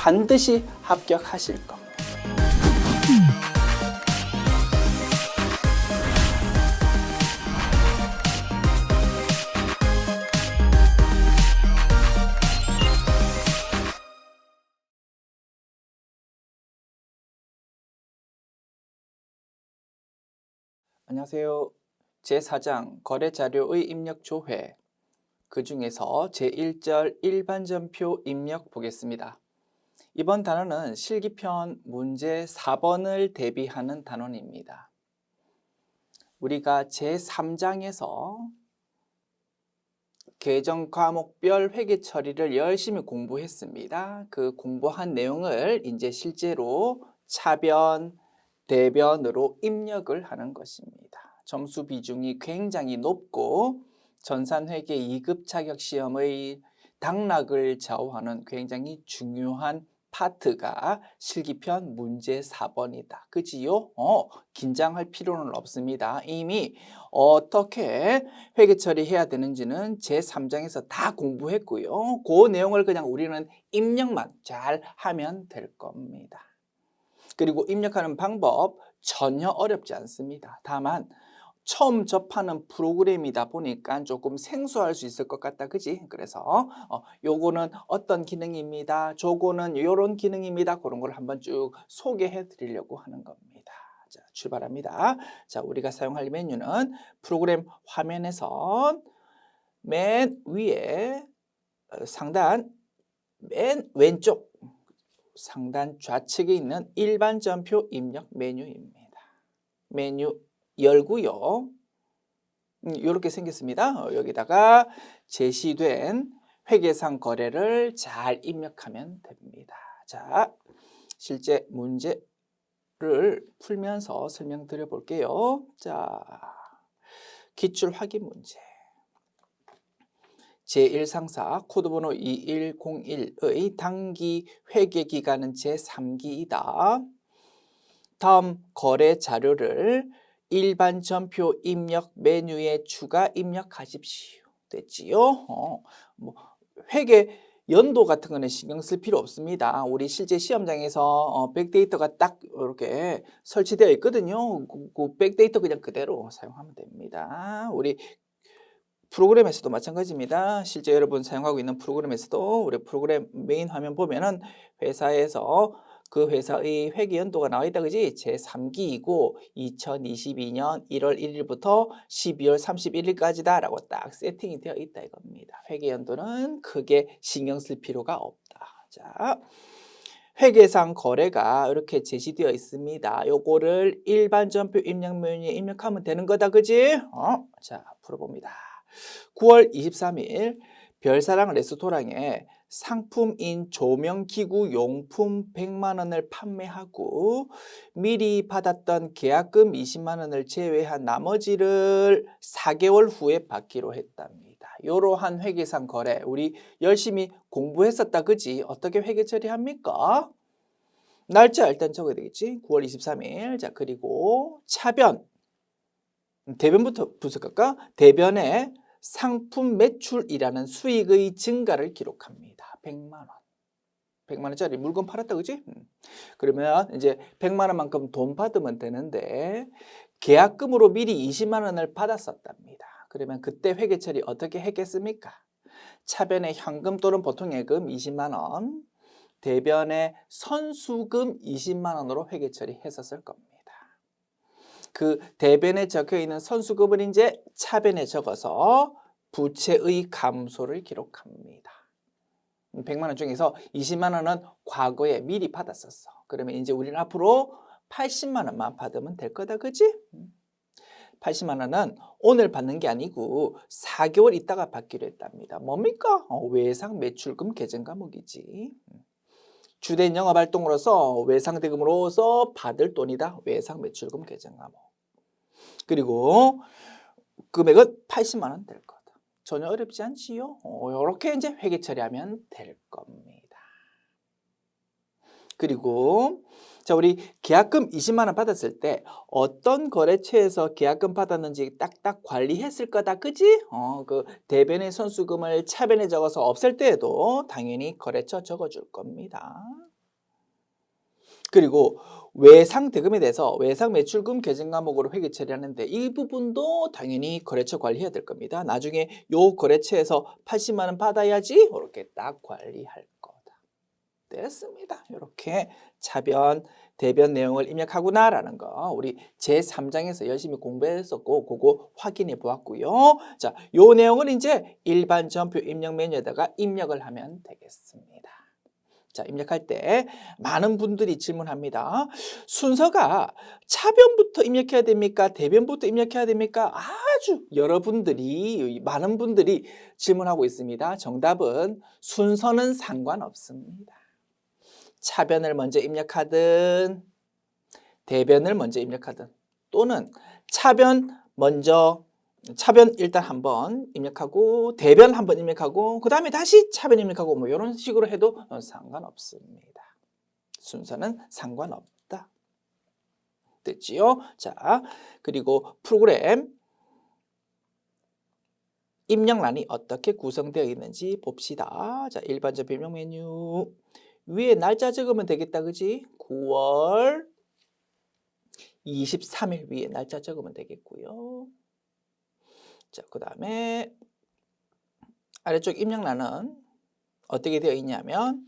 반드시 합격하실 겁니다. 안녕하세요. 제4장 거래자료의 입력 조회, 그 중에서 제1절 일반전표 입력 보겠습니다. 이번 단원은 실기편 문제 4번을 대비하는 단원입니다. 우리가 제3장에서 계정 과목별 회계 처리를 열심히 공부했습니다. 그 공부한 내용을 이제 실제로 차변, 대변으로 입력을 하는 것입니다. 점수 비중이 굉장히 높고 전산회계 2급 자격시험의 당락을 좌우하는 굉장히 중요한 파트가 실기편 문제 4번이다. 그지요? 긴장할 필요는 없습니다. 이미 어떻게 회계 처리해야 되는지는 제3장에서 다 공부했고요. 그 내용을 그냥 우리는 입력만 잘 하면 될 겁니다. 그리고 입력하는 방법 전혀 어렵지 않습니다. 다만 처음 접하는 프로그램이다 보니까 조금 생소할 수 있을 것 같다, 그지? 그래서 요거는 어떤 기능입니다. 저거는 요런 기능입니다. 그런 걸 한번 쭉 소개해 드리려고 하는 겁니다. 자, 출발합니다. 자, 우리가 사용할 메뉴는 프로그램 화면에서 맨 위에 상단 맨 왼쪽 상단 좌측에 있는 일반전표 입력 메뉴입니다. 메뉴 열고요. 이렇게 생겼습니다. 여기다가 제시된 회계상 거래를 잘 입력하면 됩니다. 자, 실제 문제를 풀면서 설명드려 볼게요. 자, 기출 확인 문제. 제1상사 코드번호 2101의 당기 회계기간은 제3기이다. 다음 거래 자료를 일반 전표 입력 메뉴에 추가 입력하십시오. 됐지요? 회계 연도 같은 거는 신경 쓸 필요 없습니다. 우리 실제 시험장에서 백데이터가 딱 이렇게 설치되어 있거든요. 그 백데이터 그냥 그대로 사용하면 됩니다. 우리 프로그램에서도 마찬가지입니다. 실제 여러분 사용하고 있는 프로그램에서도 우리 프로그램 메인 화면 보면은 회사에서 그 회사의 회계 연도가 나와 있다, 그지? 제3기이고 2022년 1월 1일부터 12월 31일까지다 라고 딱 세팅이 되어 있다 이겁니다. 회계 연도는 크게 신경 쓸 필요가 없다. 자, 회계상 거래가 이렇게 제시되어 있습니다. 요거를 일반 전표 입력 메뉴에 입력하면 되는 거다, 그지? 자, 풀어봅니다. 9월 23일 별사랑 레스토랑에 상품인 조명기구 용품 100만 원을 판매하고 미리 받았던 계약금 20만 원을 제외한 나머지를 4개월 후에 받기로 했답니다. 이러한 회계상 거래 우리 열심히 공부했었다, 그지? 어떻게 회계 처리합니까? 날짜 일단 적어야 되겠지? 9월 23일. 자, 그리고 차변. 대변부터 분석할까? 대변에 상품 매출이라는 수익의 증가를 기록합니다. 100만 원. 100만 원짜리 물건 팔았다, 그지? 그러면 이제 100만 원만큼 돈 받으면 되는데 계약금으로 미리 20만 원을 받았었답니다. 그러면 그때 회계 처리 어떻게 했겠습니까? 차변에 현금 또는 보통예금 20만 원, 대변에 선수금 20만 원으로 회계 처리했었을 겁니다. 그 대변에 적혀 있는 선수금을 이제 차변에 적어서 부채의 감소를 기록합니다. 100만 원 중에서 20만 원은 과거에 미리 받았었어. 그러면 이제 우리는 앞으로 80만 원만 받으면 될 거다, 그지? 80만 원은 오늘 받는 게 아니고 4개월 있다가 받기로 했답니다. 뭡니까? 외상 매출금 계정 과목이지. 주된 영업활동으로서 외상대금으로서 받을 돈이다. 외상 매출금 계정 과목. 그리고 금액은 80만 원 될 거다. 전혀 어렵지 않지요? 이렇게 이제 회계 처리하면 될 겁니다. 그리고 자, 우리 계약금 20만 원 받았을 때 어떤 거래처에서 계약금 받았는지 딱딱 관리했을 거다, 그지? 그 대변의 선수금을 차변에 적어서 없앨 때에도 당연히 거래처 적어줄 겁니다. 그리고 외상대금에 대해서 외상매출금 계정 과목으로 회계 처리하는데 이 부분도 당연히 거래처 관리해야 될 겁니다. 나중에 요 거래처에서 80만 원 받아야지 이렇게 딱 관리할 거다. 됐습니다. 이렇게 차변, 대변 내용을 입력하구나라는 거 우리 제3장에서 열심히 공부했었고 그거 확인해 보았고요. 자, 요 내용을 이제 일반 전표 입력 메뉴에다가 입력을 하면 되겠습니다. 자, 입력할 때 많은 분들이 질문합니다. 순서가 차변부터 입력해야 됩니까? 대변부터 입력해야 됩니까? 아주 여러분들이 많은 분들이 질문하고 있습니다. 정답은 순서는 상관없습니다. 차변을 먼저 입력하든 대변을 먼저 입력하든 또는 차변 일단 한번 입력하고 대변 한번 입력하고 그 다음에 다시 차변 입력하고 뭐 이런 식으로 해도 상관없습니다. 순서는 상관없다. 됐지요? 자, 그리고 프로그램 입력란이 어떻게 구성되어 있는지 봅시다. 자, 일반적 입력 메뉴 위에 날짜 적으면 되겠다. 그지? 9월 23일 위에 날짜 적으면 되겠고요. 자, 그 다음에 아래쪽 입력란은 어떻게 되어 있냐면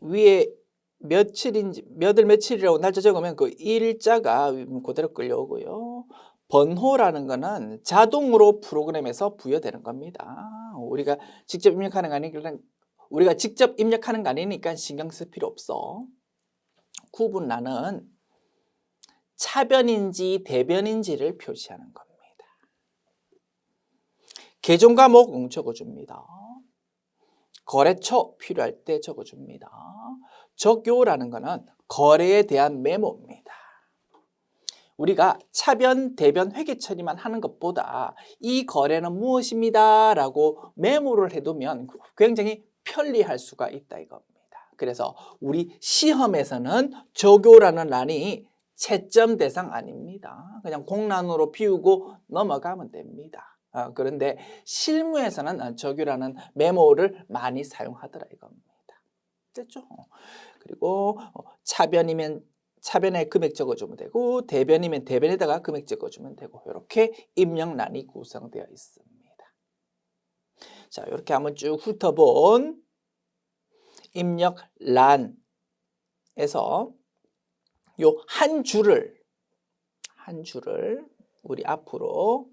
위에 며칠인지 몇월 며칠이라고 날짜 적으면 그 일자가 그대로 끌려오고요. 번호라는 거는 자동으로 프로그램에서 부여되는 겁니다. 우리가 직접 입력하는 거 아니니까 신경 쓸 필요 없어. 구분란은 차변인지 대변인지를 표시하는 겁니다. 계정 과목 적어줍니다. 거래처 필요할 때 적어줍니다. 적요라는 거는 거래에 대한 메모입니다. 우리가 차변, 대변, 회계 처리만 하는 것보다 이 거래는 무엇입니다 라고 메모를 해두면 굉장히 편리할 수가 있다 이겁니다. 그래서 우리 시험에서는 적요라는 란이 채점 대상 아닙니다. 그냥 공란으로 비우고 넘어가면 됩니다. 그런데 실무에서는 적요라는 메모를 많이 사용하더라 이겁니다. 됐죠? 그리고 차변이면 차변에 금액 적어주면 되고 대변이면 대변에다가 금액 적어주면 되고 이렇게 입력란이 구성되어 있습니다. 자, 이렇게 한번 쭉 훑어본 입력란에서 요 한 줄을 우리 앞으로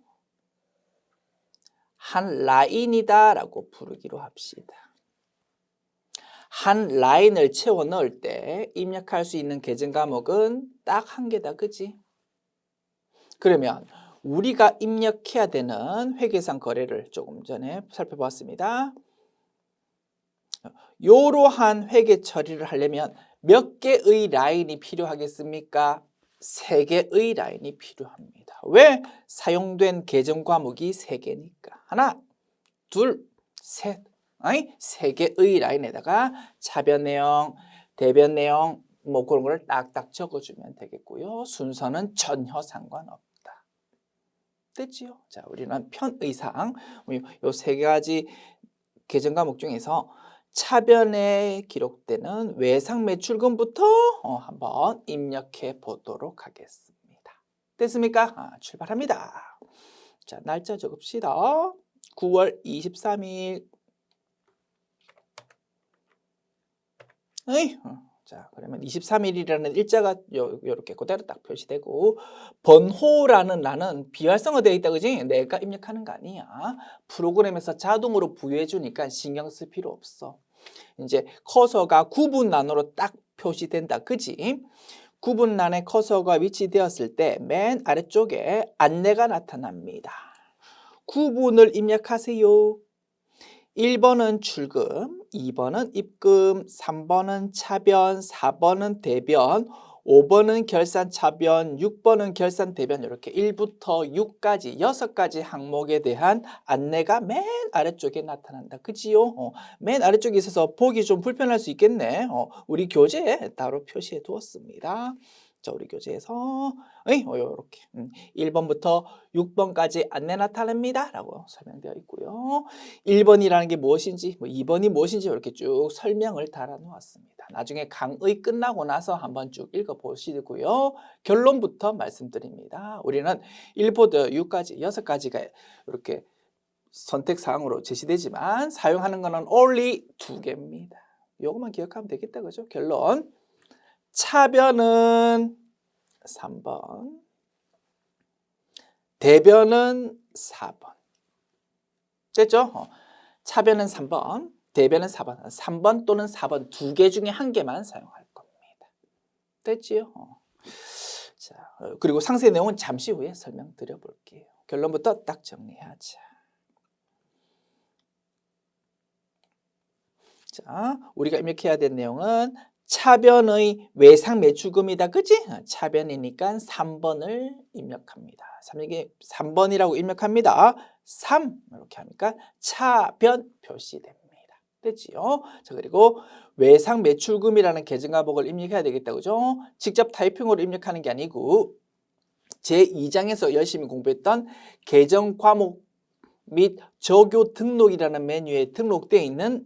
한 라인이다 라고 부르기로 합시다. 한 라인을 채워 넣을 때 입력할 수 있는 계정 과목은 딱 한 개다. 그지? 그러면 우리가 입력해야 되는 회계상 거래를 조금 전에 살펴봤습니다. 이러한 회계 처리를 하려면 몇 개의 라인이 필요하겠습니까? 3개의 라인이 필요합니다. 왜? 사용된 계정 과목이 3개니까. 하나, 둘, 셋. 3개의 라인에다가 차변 내용, 대변 내용 뭐 그런 걸 딱딱 적어주면 되겠고요. 순서는 전혀 상관없다. 됐지요? 자, 우리는 편의상 요 3가지 계정 과목 중에서 차변에 기록되는 외상 매출금부터 한번 입력해 보도록 하겠습니다. 됐습니까? 출발합니다. 자, 날짜 적읍시다. 9월 23일. 자, 그러면 23일이라는 일자가 이렇게 그대로 딱 표시되고 번호라는 란은 비활성화되어 있다. 그지? 내가 입력하는 거 아니야. 프로그램에서 자동으로 부여해 주니까 신경 쓸 필요 없어. 이제 커서가 구분란으로 딱 표시된다. 그지? 구분란에 커서가 위치되었을 때 맨 아래쪽에 안내가 나타납니다. 구분을 입력하세요. 1번은 출금, 2번은 입금, 3번은 차변, 4번은 대변, 5번은 결산 차변, 6번은 결산 대변 이렇게 1부터 6까지 6가지 항목에 대한 안내가 맨 아래쪽에 나타난다. 그지요? 맨 아래쪽에 있어서 보기 좀 불편할 수 있겠네. 우리 교재에 따로 표시해 두었습니다. 자, 우리 교재에서 이렇게 1번부터 6번까지 안내 나타냅니다 라고 설명되어 있고요. 1번이라는 게 무엇인지 2번이 무엇인지 이렇게 쭉 설명을 달아 놓았습니다. 나중에 강의 끝나고 나서 한번 쭉 읽어보시고요. 결론부터 말씀드립니다. 우리는 1부터 6까지 6가지가 이렇게 선택사항으로 제시되지만 사용하는 거는 only 2개입니다. 요것만 기억하면 되겠다, 그죠? 결론. 차변은 3번, 대변은 4번. 됐죠? 차변은 3번, 대변은 4번. 3번 또는 4번 2개 중에 1개만 사용할 겁니다. 됐지요? 자, 그리고 상세 내용은 잠시 후에 설명드려 볼게요. 결론부터 딱 정리하자. 자, 우리가 입력해야 될 내용은 차변의 외상 매출금이다. 그치? 차변이니까 3번을 입력합니다. 3번이라고 입력합니다. 3 이렇게 하니까 차변 표시됩니다. 됐지요? 자, 그리고 외상 매출금이라는 계정 과목을 입력해야 되겠다. 그죠? 직접 타이핑으로 입력하는 게 아니고 제2장에서 열심히 공부했던 계정 과목 및 저교 등록이라는 메뉴에 등록되어 있는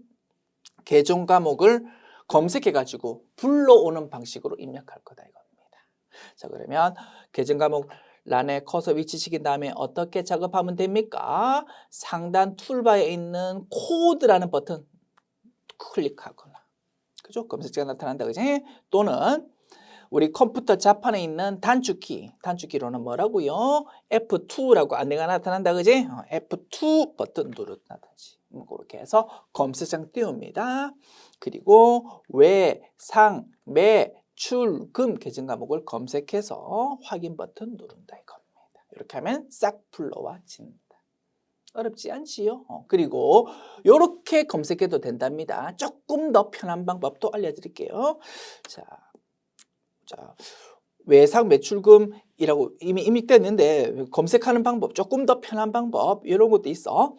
계정 과목을 검색해가지고 불러오는 방식으로 입력할 거다 이겁니다. 자, 그러면 계정 과목 란에 커서 위치시킨 다음에 어떻게 작업하면 됩니까? 상단 툴바에 있는 코드라는 버튼 클릭하거나, 그죠? 검색자가 나타난다, 그지? 또는 우리 컴퓨터 자판에 있는 단축키로는 뭐라고요? F2라고 안내가 나타난다, 그지? F2 버튼 누른다든지 그렇게 해서 검색창 띄웁니다. 그리고 외상, 매출금 계정 과목을 검색해서 확인 버튼 누른다 이겁니다. 이렇게 하면 싹 불러와진다. 어렵지 않지요? 그리고 이렇게 검색해도 된답니다. 조금 더 편한 방법도 알려드릴게요. 자, 외상 매출금이라고 이미 입력됐는데 검색하는 방법, 조금 더 편한 방법 이런 것도 있어.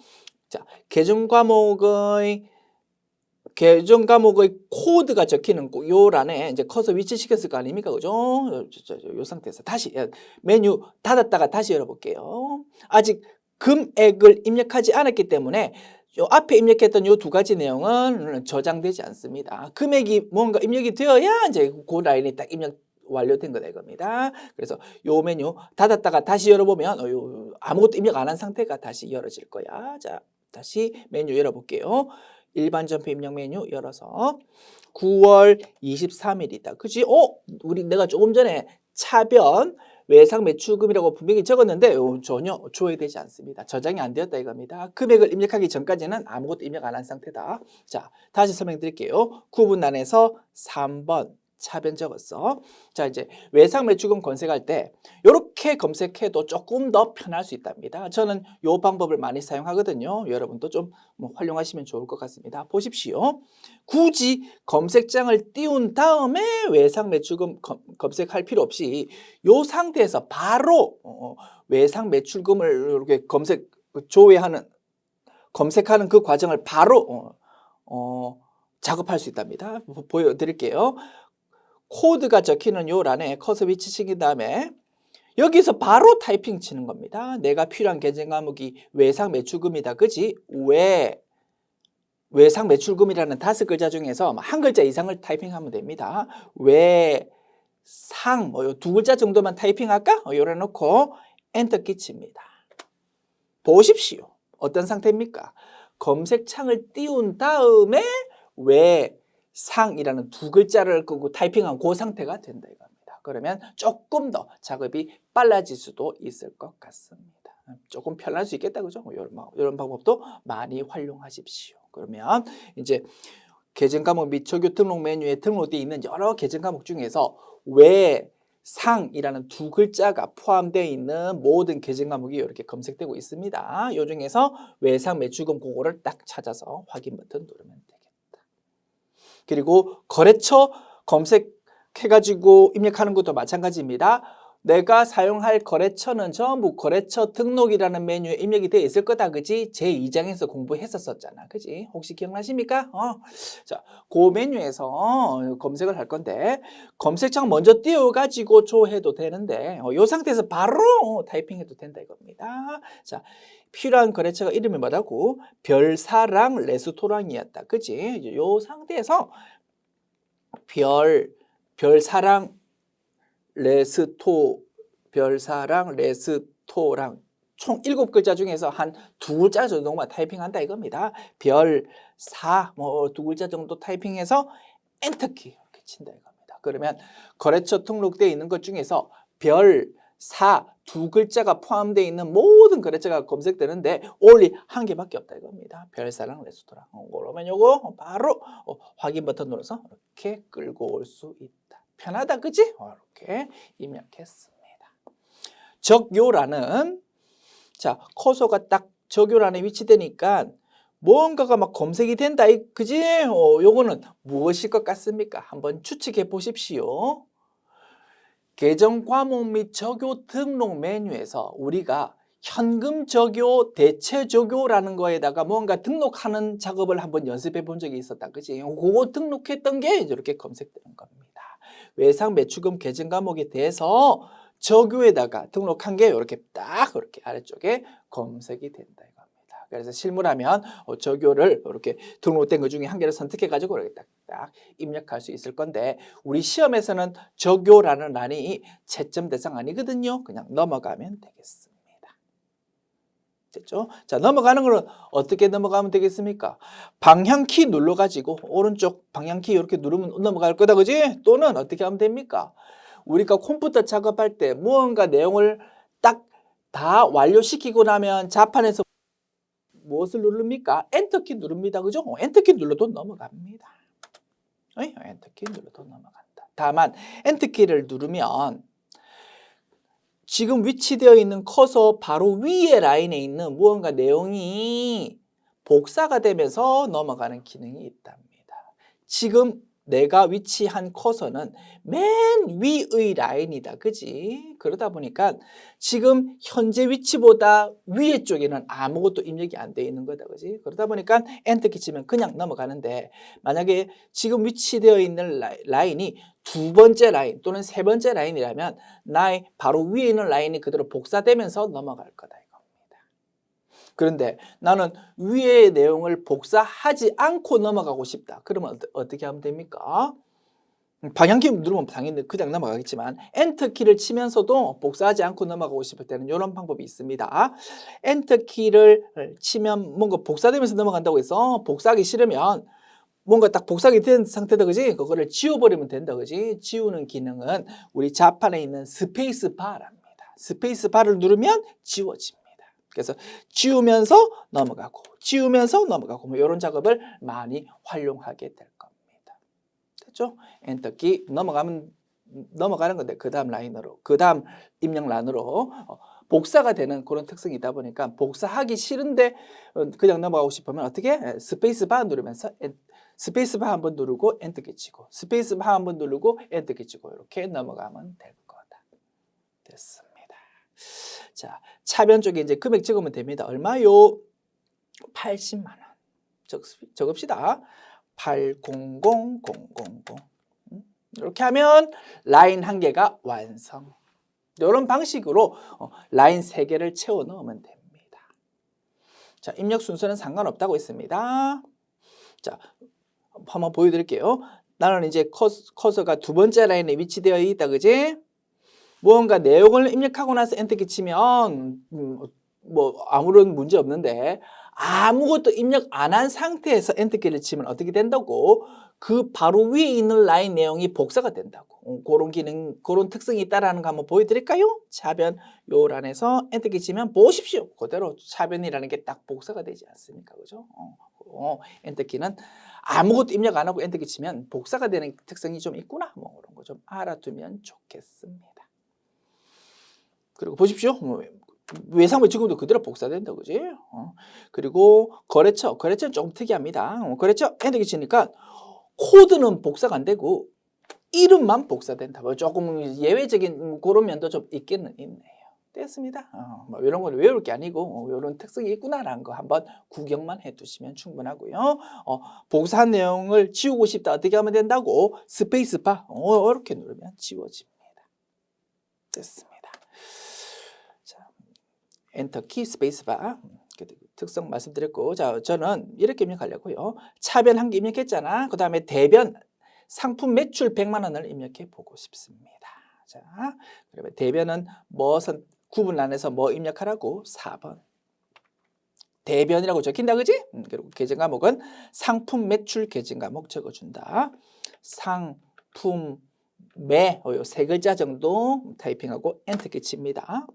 자, 계정 과목의 코드가 적히는 요 란에 이제 커서 위치시켰을 거 아닙니까? 그죠? 요 상태에서 다시 메뉴 닫았다가 다시 열어볼게요. 아직 금액을 입력하지 않았기 때문에 요 앞에 입력했던 요 2가지 내용은 저장되지 않습니다. 금액이 뭔가 입력이 되어야 이제 그 라인이 딱 입력 완료된 거다 이겁니다. 그래서 요 메뉴 닫았다가 다시 열어보면 아무것도 입력 안 한 상태가 다시 열어질 거야. 자, 다시 메뉴 열어볼게요. 일반 전표 입력 메뉴 열어서 9월 23일이다. 그치? 내가 조금 전에 차변 외상 매출금이라고 분명히 적었는데 전혀 조회되지 않습니다. 저장이 안 되었다 이겁니다. 금액을 입력하기 전까지는 아무것도 입력 안 한 상태다. 자, 다시 설명드릴게요. 구분란에서 3번 차변 적었어. 자, 이제 외상 매출금 검색할 때 이렇게 검색해도 조금 더 편할 수 있답니다. 저는 이 방법을 많이 사용하거든요. 여러분도 좀 활용하시면 좋을 것 같습니다. 보십시오. 굳이 검색장을 띄운 다음에 외상 매출금 검색할 필요 없이 이 상태에서 바로 외상 매출금을 이렇게 검색하는 그 과정을 바로 작업할 수 있답니다. 보여드릴게요. 코드가 적히는 요 란에 커서 위치시킨 다음에 여기서 바로 타이핑 치는 겁니다. 내가 필요한 계정 과목이 외상 매출금이다. 그지? 외상 매출금이라는 5글자 중에서 한 글자 이상을 타이핑하면 됩니다. 외상 요 2글자 정도만 타이핑할까? 요래 놓고 엔터 끼칩니다. 보십시오. 어떤 상태입니까? 검색창을 띄운 다음에 외상이라는 2글자를 끄고 타이핑한 그 상태가 된다 이겁니다. 그러면 조금 더 작업이 빨라질 수도 있을 것 같습니다. 조금 편할 수 있겠다, 그죠? 이런 방법도 많이 활용하십시오. 그러면 이제 계정 과목 및 저교 등록 메뉴에 등록되어 있는 여러 계정 과목 중에서 외상이라는 2글자가 포함되어 있는 모든 계정 과목이 이렇게 검색되고 있습니다. 이 중에서 외상 매출금 그거를 딱 찾아서 확인 버튼 누르면 되겠다. 그리고 거래처 검색해가지고 입력하는 것도 마찬가지입니다. 내가 사용할 거래처는 전부 거래처 등록이라는 메뉴에 입력이 되어 있을 거다. 그지? 제2장에서 공부했었잖아. 그지? 혹시 기억나십니까? 자, 그 메뉴에서 검색을 할 건데 검색창 먼저 띄워가지고 조회도 되는데 이 상태에서 바로 타이핑해도 된다 이겁니다. 자, 필요한 거래처가 이름이 뭐라고? 별사랑 레스토랑이었다. 그지? 이 상태에서 별사랑 별사랑 레스토랑 총 7글자 중에서 한 2글자 정도만 타이핑한다 이겁니다. 별사 뭐 2글자 정도 타이핑해서 엔터키 이렇게 친다 이겁니다. 그러면 거래처 등록되어 있는 것 중에서 별사 2글자가 포함되어 있는 모든 거래처가 검색되는데 only 한 개밖에 없다 이겁니다. 별사랑 레스토랑. 그러면 요거 바로 확인 버튼 눌러서 이렇게 끌고 올 수 있다. 편하다 그지? 이렇게 입력했습니다. 적요란은 자 커서가 딱 적요란에 위치되니까 뭔가가 막 검색이 된다 그지? 요거는 무엇일 것 같습니까? 한번 추측해 보십시오. 계정 과목 및 적요 등록 메뉴에서 우리가 현금 적요, 대체 적요라는 거에다가 뭔가 등록하는 작업을 한번 연습해 본 적이 있었다 그지? 그거 등록했던 게 이렇게 검색되는 겁니다. 외상 매출금 계정 과목에 대해서 적요에다가 등록한 게 이렇게 딱 이렇게 아래쪽에 검색이 된다 이겁니다. 그래서 실무라면 적요를 이렇게 등록된 것 중에 한 개를 선택해 가지고 이렇게 딱 입력할 수 있을 건데 우리 시험에서는 적요라는 란이 채점 대상 아니거든요. 그냥 넘어가면 되겠습니다. 됐죠? 자, 넘어가는 거는 어떻게 넘어가면 되겠습니까? 방향키 눌러가지고 오른쪽 방향키 이렇게 누르면 넘어갈 거다, 그지? 또는 어떻게 하면 됩니까? 우리가 컴퓨터 작업할 때 무언가 내용을 딱 다 완료시키고 나면 자판에서 무엇을 누릅니까? 엔터키 누릅니다, 그죠? 엔터키 눌러도 넘어갑니다. 엔터키 눌러도 넘어간다. 다만 엔터키를 누르면 지금 위치되어 있는 커서 바로 위에 라인에 있는 무언가 내용이 복사가 되면서 넘어가는 기능이 있답니다. 지금 내가 위치한 커서는 맨 위의 라인이다. 그지? 그러다 보니까 지금 현재 위치보다 위에 쪽에는 아무것도 입력이 안 되어 있는 거다. 그지? 그러다 보니까 엔터키 치면 그냥 넘어가는데 만약에 지금 위치되어 있는 라인이 2번째 라인 또는 3번째 라인이라면 나의 바로 위에 있는 라인이 그대로 복사되면서 넘어갈 거다 이겁니다. 그런데 나는 위의 내용을 복사하지 않고 넘어가고 싶다. 그러면 어떻게 하면 됩니까? 방향키 누르면 당연히 그냥 넘어가겠지만 엔터키를 치면서도 복사하지 않고 넘어가고 싶을 때는 이런 방법이 있습니다. 엔터키를 치면 뭔가 복사되면서 넘어간다고 해서 복사하기 싫으면 뭔가 딱 복사가 된 상태다 그지? 그거를 지워버리면 된다 그지? 지우는 기능은 우리 자판에 있는 스페이스 바랍니다. 스페이스 바를 누르면 지워집니다. 그래서 지우면서 넘어가고 지우면서 넘어가고 뭐 이런 작업을 많이 활용하게 될 겁니다. 됐죠? 엔터키 넘어가는 건데 그 다음 라인으로 그 다음 입력란으로 복사가 되는 그런 특성이 있다 보니까 복사하기 싫은데 그냥 넘어가고 싶으면 어떻게? 스페이스 바 누르면서 스페이스바 한번 누르고 엔터키 치고 스페이스바 한번 누르고 엔터키 치고 이렇게 넘어가면 될 거다. 됐습니다. 자, 차변 쪽에 이제 금액 적으면 됩니다. 얼마요? 80만 원. 적읍시다. 800000. 이렇게 하면 라인 한 개가 완성. 이런 방식으로 라인 3개를 채워 넣으면 됩니다. 자, 입력 순서는 상관없다고 했습니다. 자, 한번 보여드릴게요. 나는 이제 커서가 2번째 라인에 위치되어 있다, 그지? 무언가 내용을 입력하고 나서 엔터키 치면 뭐 아무런 문제 없는데 아무것도 입력 안 한 상태에서 엔터키를 치면 어떻게 된다고? 그 바로 위에 있는 라인 내용이 복사가 된다고. 그런 기능, 그런 특성이 있다라는 거 한번 보여드릴까요? 차변 요 란에서 엔터키 치면 보십시오. 그대로 차변이라는 게 딱 복사가 되지 않습니까? 그죠? 엔터키는 아무것도 입력 안 하고 엔터키 치면 복사가 되는 특성이 좀 있구나. 뭐 그런 거 좀 알아두면 좋겠습니다. 그리고 보십시오. 외상물 지금도 그대로 복사된다, 그지? 그리고 거래처는 조금 특이합니다. 거래처 엔터키 치니까 코드는 복사가 안 되고 이름만 복사된다. 뭐 조금 예외적인 그런 면도 좀 있기는 있네요. 됐습니다. 뭐 이런 걸 외울 게 아니고 이런 특성이 있구나라는 거 한번 구경만 해두시면 충분하고요. 복사한 내용을 지우고 싶다. 어떻게 하면 된다고? 스페이스바 이렇게 누르면 지워집니다. 됐습니다. 자, 엔터키 스페이스바 특성 말씀드렸고, 자 저는 이렇게 입력하려고요. 차변 한 개 입력했잖아. 그 다음에 대변 상품 매출 100만 원을 입력해 보고 싶습니다. 자, 그러면 대변은 구분 안에서 뭐 입력하라고? 4번. 대변이라고 적힌다, 그지? 그리고 계정 과목은 상품 매출 계정 과목 적어준다. 상품 매, 세 글자 정도 타이핑하고 엔터키 칩니다.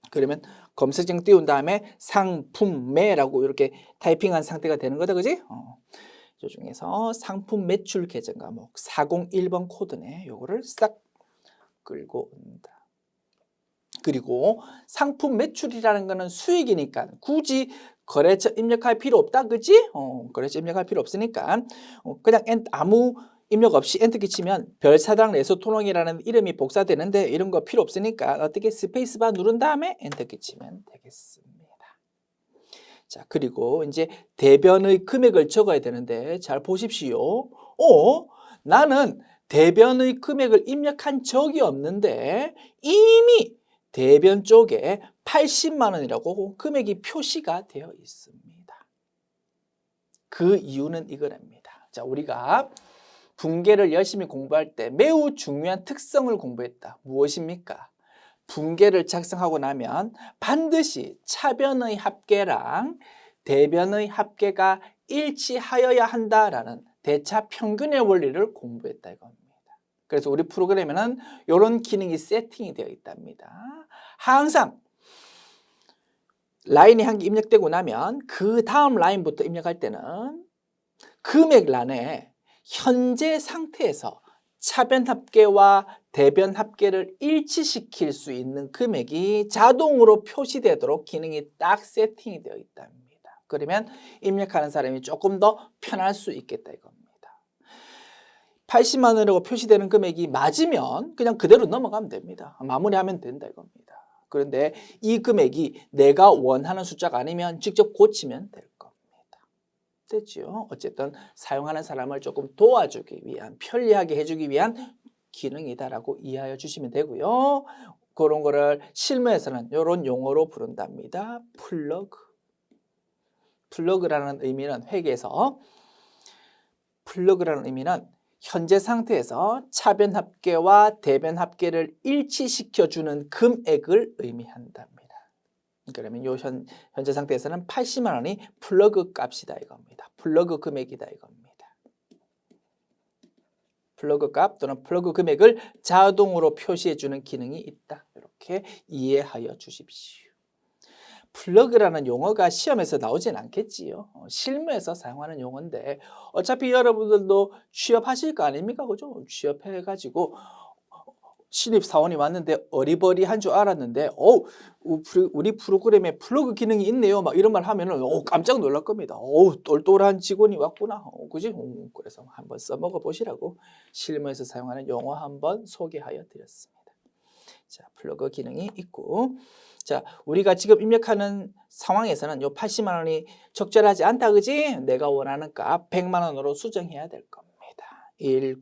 그러면 검색창 띄운 다음에 상품매라고 이렇게 타이핑한 상태가 되는 거다, 그지? 이 중에서 상품 매출 계정 과목 401번 코드네. 요거를 싹 끌고 온다. 그리고 상품 매출이라는 거는 수익이니까 굳이 거래처 입력할 필요 없다, 그지? 거래처 입력할 필요 없으니까 그냥 아무 입력 없이 엔터키 치면 별사당 레소토농이라는 이름이 복사되는데 이런 거 필요 없으니까 어떻게 스페이스바 누른 다음에 엔터키 치면 되겠습니다. 자, 그리고 이제 대변의 금액을 적어야 되는데 잘 보십시오. 나는 대변의 금액을 입력한 적이 없는데 이미 대변 쪽에 80만 원이라고 금액이 표시가 되어 있습니다. 그 이유는 이거랍니다. 자, 우리가 분계를 열심히 공부할 때 매우 중요한 특성을 공부했다. 무엇입니까? 분계를 작성하고 나면 반드시 차변의 합계랑 대변의 합계가 일치하여야 한다라는 대차 평균의 원리를 공부했다 이겁니다. 그래서 우리 프로그램에는 이런 기능이 세팅이 되어 있답니다. 항상 라인이 한 개 입력되고 나면 그 다음 라인부터 입력할 때는 금액란에 현재 상태에서 차변 합계와 대변 합계를 일치시킬 수 있는 금액이 자동으로 표시되도록 기능이 딱 세팅이 되어 있답니다. 그러면 입력하는 사람이 조금 더 편할 수 있겠다 이겁니다. 80만 원이라고 표시되는 금액이 맞으면 그냥 그대로 넘어가면 됩니다. 마무리하면 된다 이겁니다. 그런데 이 금액이 내가 원하는 숫자가 아니면 직접 고치면 될 겁니다. 됐죠? 어쨌든 사용하는 사람을 조금 도와주기 위한, 편리하게 해주기 위한 기능이다라고 이해하여 주시면 되고요. 그런 거를 실무에서는 이런 용어로 부른답니다. 플러그. 플러그라는 의미는 회계에서 플러그라는 의미는 현재 상태에서 차변 합계와 대변 합계를 일치시켜주는 금액을 의미한답니다. 그러면 현재 상태에서는 80만 원이 플러그 값이다 이겁니다. 플러그 금액이다 이겁니다. 플러그 값 또는 플러그 금액을 자동으로 표시해주는 기능이 있다. 이렇게 이해하여 주십시오. 플러그라는 용어가 시험에서 나오진 않겠지요. 실무에서 사용하는 용어인데 어차피 여러분들도 취업하실 거 아닙니까? 그죠? 취업해가지고 신입사원이 왔는데 어리버리한 줄 알았는데 우리 프로그램에 플러그 기능이 있네요. 막 이런 말 하면은 깜짝 놀랄 겁니다. 똘똘한 직원이 왔구나. 그지? 그래서 한번 써먹어 보시라고 실무에서 사용하는 용어 한번 소개하여 드렸습니다. 자, 플러그 기능이 있고 자, 우리가 지금 입력하는 상황에서는 요 80만 원이 적절하지 않다, 그지? 내가 원하는 값 100만 원으로 수정해야 될 겁니다. 100000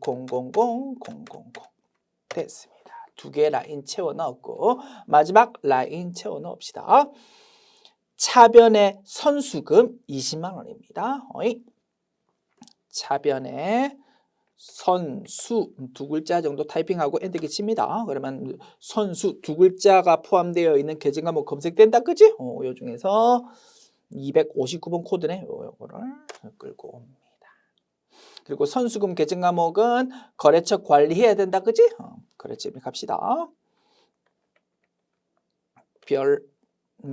됐습니다. 두 개 라인 채워 넣었고 마지막 라인 채워 넣읍시다. 차변의 선수금 20만 원입니다. 차변의 선수 두 글자 정도 타이핑하고 엔터키 칩니다. 그러면 선수 두 글자가 포함되어 있는 계정 과목 검색된다, 그지? 요 중에서 259번 코드네. 요거를 끌고 옵니다. 그리고 선수금 계정 과목은 거래처 관리해야 된다, 그지? 거래처 입력합시다. 별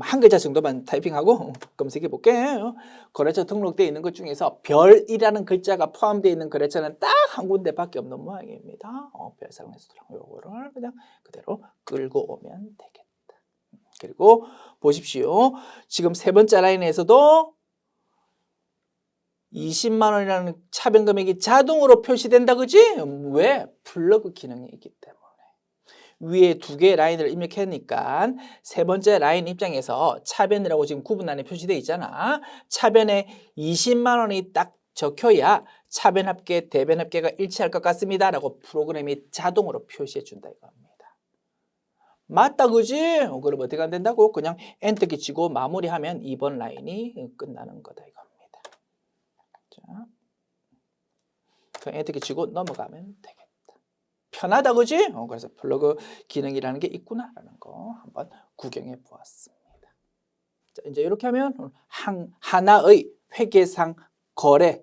한 글자 정도만 타이핑하고 검색해 볼게요. 거래처 등록되어 있는 것 중에서 별이라는 글자가 포함되어 있는 거래처는 딱 한 군데밖에 없는 모양입니다. 별사랑에서 요거를 그냥 그대로 끌고 오면 되겠다. 그리고 보십시오. 지금 세 번째 라인에서도 20만 원이라는 차변 금액이 자동으로 표시된다, 그지? 왜? 플러그 기능이 있기 때문에. 위에 두 개의 라인을 입력하니까 세 번째 라인 입장에서 차변이라고 지금 구분란에 표시되어 있잖아. 차변에 20만 원이 딱 적혀야 차변 합계, 대변 합계가 일치할 것 같습니다 라고 프로그램이 자동으로 표시해 준다 이겁니다. 맞다, 그지? 그럼 어떻게 안 된다고? 그냥 엔터키 치고 마무리하면 2번 라인이 끝나는 거다 이겁니다. 자, 그 엔터키 치고 넘어가면 되겠다. 편하다, 그지? 그래서 플러그 기능이라는 게 있구나라는 거 한번 구경해 보았습니다. 자, 이제 이렇게 하면 하나의 회계상 거래에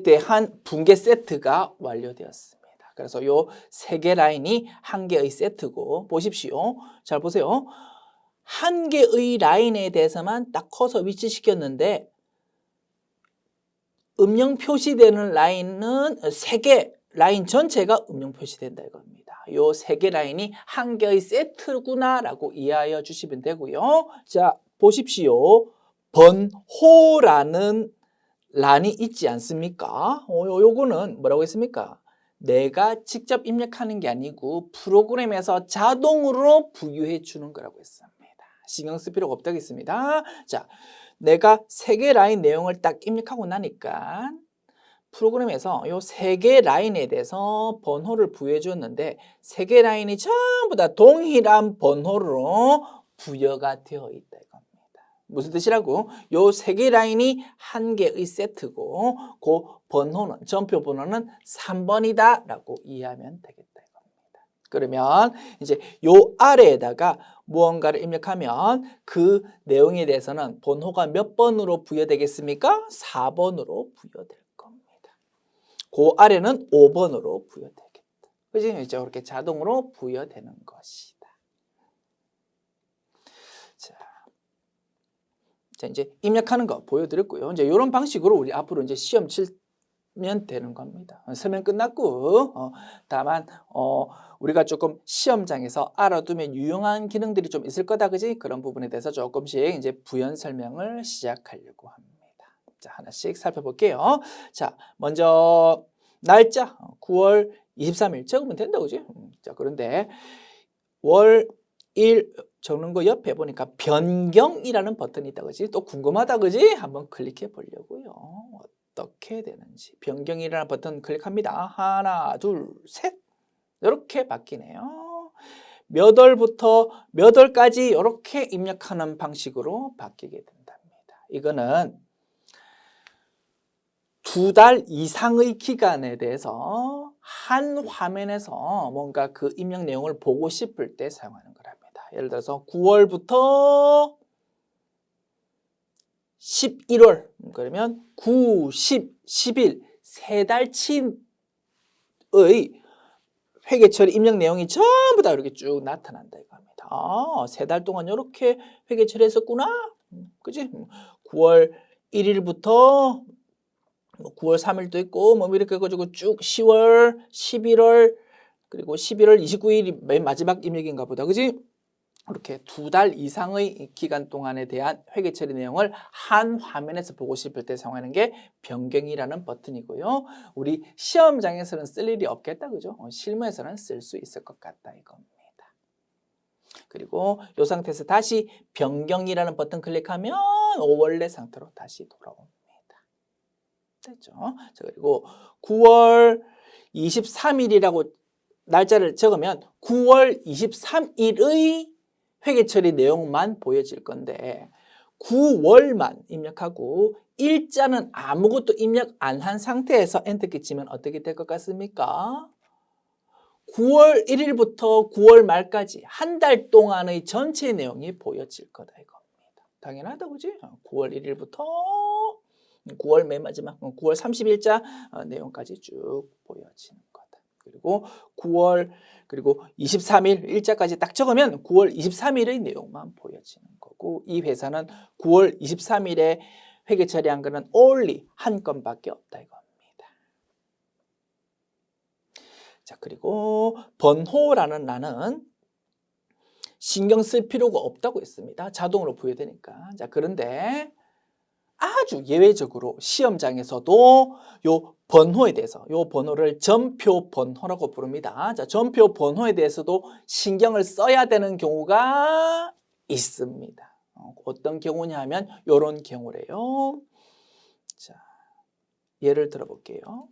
대한 분계 세트가 완료되었습니다. 그래서 요 세 개 라인이 한 개의 세트고, 보십시오. 잘 보세요. 한 개의 라인에 대해서만 딱 커서 위치시켰는데 음영 표시되는 라인은 세 개 라인 전체가 음영 표시된다 이겁니다. 요 세 개 라인이 한 개의 세트구나라고 이해하여 주시면 되고요. 자, 보십시오. 번호라는 란이 있지 않습니까? 요거는 뭐라고 했습니까? 내가 직접 입력하는 게 아니고 프로그램에서 자동으로 부여해 주는 거라고 했습니다. 신경 쓸 필요가 없다겠습니다. 자, 내가 세 개 라인 내용을 딱 입력하고 나니까 프로그램에서 요 세 개 라인에 대해서 번호를 부여해 줬는데 세 개 라인이 전부 다 동일한 번호로 부여가 되어 있다 이겁니다. 무슨 뜻이라고? 요 세 개 라인이 한 개의 세트고 그 번호는, 전표 번호는 3번이다 라고 이해하면 되겠다 이겁니다. 그러면 이제 요 아래에다가 무언가를 입력하면 그 내용에 대해서는 번호가 몇 번으로 부여되겠습니까? 4번으로 부여될 겁니다. 그 아래는 5번으로 부여되겠다. 그지? 이제 이렇게 자동으로 부여되는 것이다. 자, 이제 입력하는 거 보여드렸고요. 이제 이런 방식으로 우리 앞으로 이제 시험 치면 되는 겁니다. 설명 끝났고, 다만, 우리가 조금 시험장에서 알아두면 유용한 기능들이 좀 있을 거다, 그지? 그런 부분에 대해서 조금씩 이제 부연 설명을 시작하려고 합니다. 자, 하나씩 살펴볼게요. 자, 먼저, 날짜, 9월 23일 적으면 된다, 그지? 자, 그런데, 월, 일, 적는 거 옆에 보니까 변경이라는 버튼이 있다, 그지? 또 궁금하다, 그지? 한번 클릭해 보려고요. 어떻게 되는지. 변경이라는 버튼 클릭합니다. 하나, 둘, 셋. 이렇게 바뀌네요. 몇 월부터 몇 월까지 이렇게 입력하는 방식으로 바뀌게 된답니다. 이거는 2달 이상의 기간에 대해서 한 화면에서 뭔가 그 입력 내용을 보고 싶을 때 사용하는 거랍니다. 예를 들어서 9월부터 11월, 그러면 9, 10, 11, 3달치의 회계 처리 입력 내용이 전부 다 이렇게 쭉 나타난다 이겁니다. 아, 3달 동안 이렇게 회계 처리했었구나. 그지? 9월 1일부터 9월 3일도 있고 뭐 이렇게 해가지고 쭉 10월, 11월 그리고 11월 29일이 맨 마지막 입력인가 보다, 그지? 이렇게 2달 이상의 기간 동안에 대한 회계 처리 내용을 한 화면에서 보고 싶을 때 사용하는 게 변경이라는 버튼이고요. 우리 시험장에서는 쓸 일이 없겠다, 그죠? 실무에서는 쓸 수 있을 것 같다 이겁니다. 그리고 이 상태에서 다시 변경이라는 버튼 클릭하면 원래 상태로 다시 돌아옵니다. 됐죠? 자, 그리고 9월 23일이라고 날짜를 적으면 9월 23일의 회계 처리 내용만 보여질 건데 9월만 입력하고 일자는 아무것도 입력 안 한 상태에서 엔터키 치면 어떻게 될 것 같습니까? 9월 1일부터 9월 말까지 한 달 동안의 전체 내용이 보여질 거다 이겁니다. 당연하다, 그지? 9월 1일부터 9월 맨 마지막 9월 30일자 내용까지 쭉 보여지는 거다. 그리고 9월 그리고 23일 일자까지 딱 적으면 9월 23일의 내용만 보여지는 거고, 이 회사는 9월 23일에 회계 처리한 거는 only 한 건밖에 없다 이겁니다. 자, 그리고 번호라는 란은 신경 쓸 필요가 없다고 했습니다. 자동으로 부여되니까. 자, 그런데 아주 예외적으로 시험장에서도 요 번호에 대해서 요 번호를 전표 번호라고 부릅니다. 자, 전표 번호에 대해서도 신경을 써야 되는 경우가 있습니다. 어떤 경우냐 하면 요런 경우래요. 자, 예를 들어 볼게요.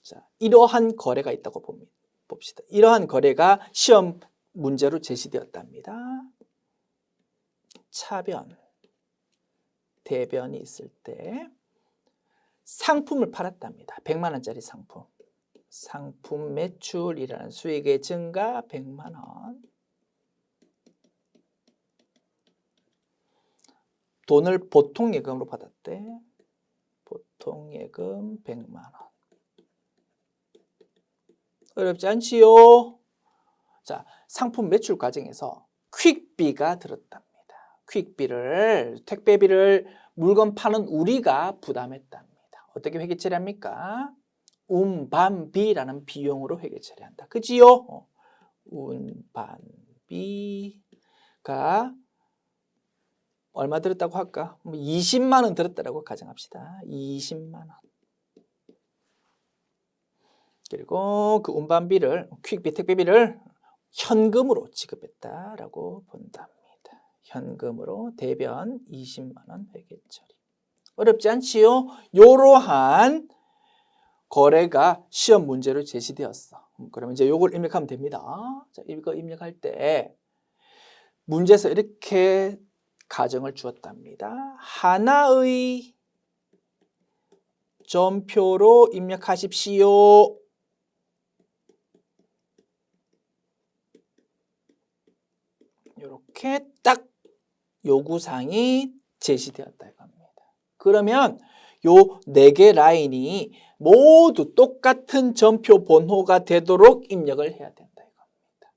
자, 이러한 거래가 있다고 봅시다. 이러한 거래가 시험 문제로 제시되었답니다. 차변, 대변이 있을 때 상품을 팔았답니다. 100만 원짜리 상품. 상품 매출이라는 수익의 증가 100만 원. 돈을 보통 예금으로 받았대. 보통 예금 100만 원. 어렵지 않지요? 자, 상품 매출 과정에서 퀵비가 들었답니다. 퀵비를, 택배비를 물건 파는 우리가 부담했답니다. 어떻게 회계 처리합니까? 운반비라는 비용으로 회계 처리한다. 그지요? 운반비가 얼마 들었다고 할까? 20만 원 들었다고 가정합시다. 20만 원. 그리고 그 운반비를, 퀵비 택배비를 현금으로 지급했다라고 본답니다. 현금으로 대변 20만 원 회계 처리. 어렵지 않지요? 이러한 거래가 시험 문제로 제시되었어. 그러면 이제 요걸 입력하면 됩니다. 자, 이거 입력할 때 문제에서 이렇게 가정을 주었답니다. 하나의 전표로 입력하십시오. 이렇게 딱 요구사항이 제시되었다 이겁니다. 그러면 요 4개 라인이 모두 똑같은 전표 번호가 되도록 입력을 해야 된다 이겁니다.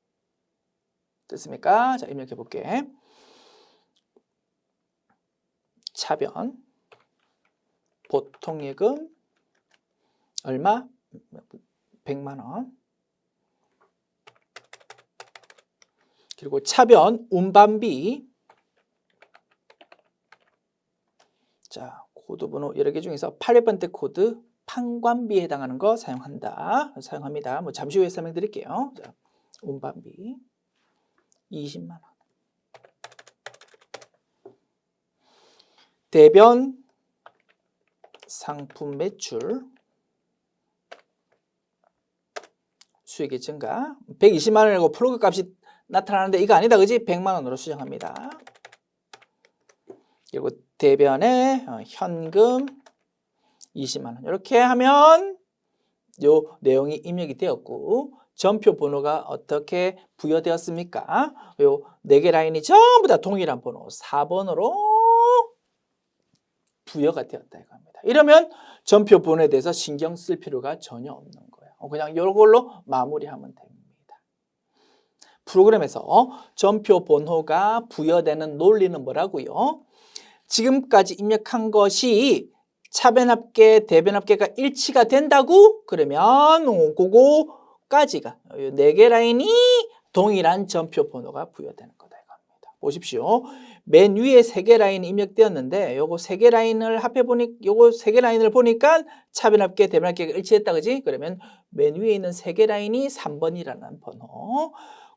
됐습니까? 자, 입력해 볼게. 차변, 보통예금 얼마? 100만 원. 그리고 차변, 운반비. 자, 코드 번호 여러 개 중에서 800번대 코드 판관비에 해당하는 거 사용합니다. 뭐 잠시 후에 설명드릴게요. 자, 운반비 20만 원. 대변 상품 매출 수익의 증가 120만 원이라고 플러그 값이 나타나는데 이거 아니다 그지? 100만 원으로 수정합니다. 그리고 대변에 현금 20만 원 이렇게 하면 요 내용이 입력이 되었고 전표 번호가 어떻게 부여되었습니까? 요 4개 라인이 전부 다 동일한 번호 4번으로 부여가 되었다 이겁니다. 이러면 전표 번호에 대해서 신경 쓸 필요가 전혀 없는 거예요. 그냥 이걸로 마무리하면 됩니다. 프로그램에서 전표 번호가 부여되는 논리는 뭐라고요? 지금까지 입력한 것이 차변합계, 대변합계가 일치가 된다고? 그러면 그거까지가 4개 라인이 동일한 전표 번호가 부여되는 거다 이겁니다. 보십시오. 맨 위에 3개 라인이 입력되었는데 요거 3개 라인을 요거 3개 라인을 보니까 차변합계, 대변합계가 일치했다 그지? 그러면 맨 위에 있는 3개 라인이 3번이라는 번호.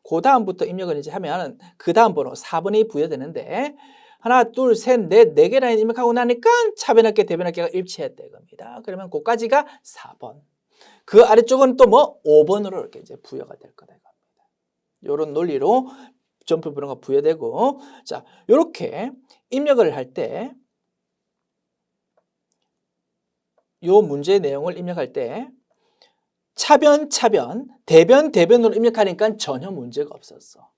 그 다음부터 입력을 이제 하면 그 다음 번호 4번이 부여되는데 하나, 둘, 셋, 넷, 4개 라인 입력하고 나니까 차변합계, 대변합계가 일치했다 이겁니다. 그러면 그까지가 4번. 그 아래쪽은 또 뭐 5번으로 이렇게 이제 부여가 될 거다 이겁니다. 이런 논리로 전표 번호가 부여되고, 자, 이렇게 입력을 할 때, 요 문제의 내용을 입력할 때, 차변, 대변으로 입력하니까 전혀 문제가 없었어.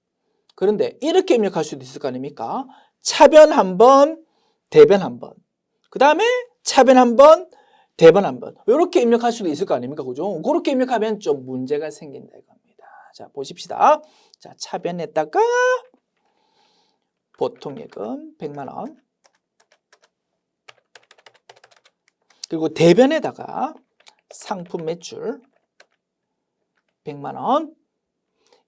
그런데 이렇게 입력할 수도 있을 거 아닙니까? 차변 한 번, 대변 한 번. 그 다음에 차변 한 번, 대변 한 번. 이렇게 입력할 수도 있을 거 아닙니까? 그죠? 그렇게 입력하면 좀 문제가 생긴다 이겁니다. 자, 보십시다. 자, 차변에다가 보통예금 100만 원. 그리고 대변에다가 상품 매출 100만 원.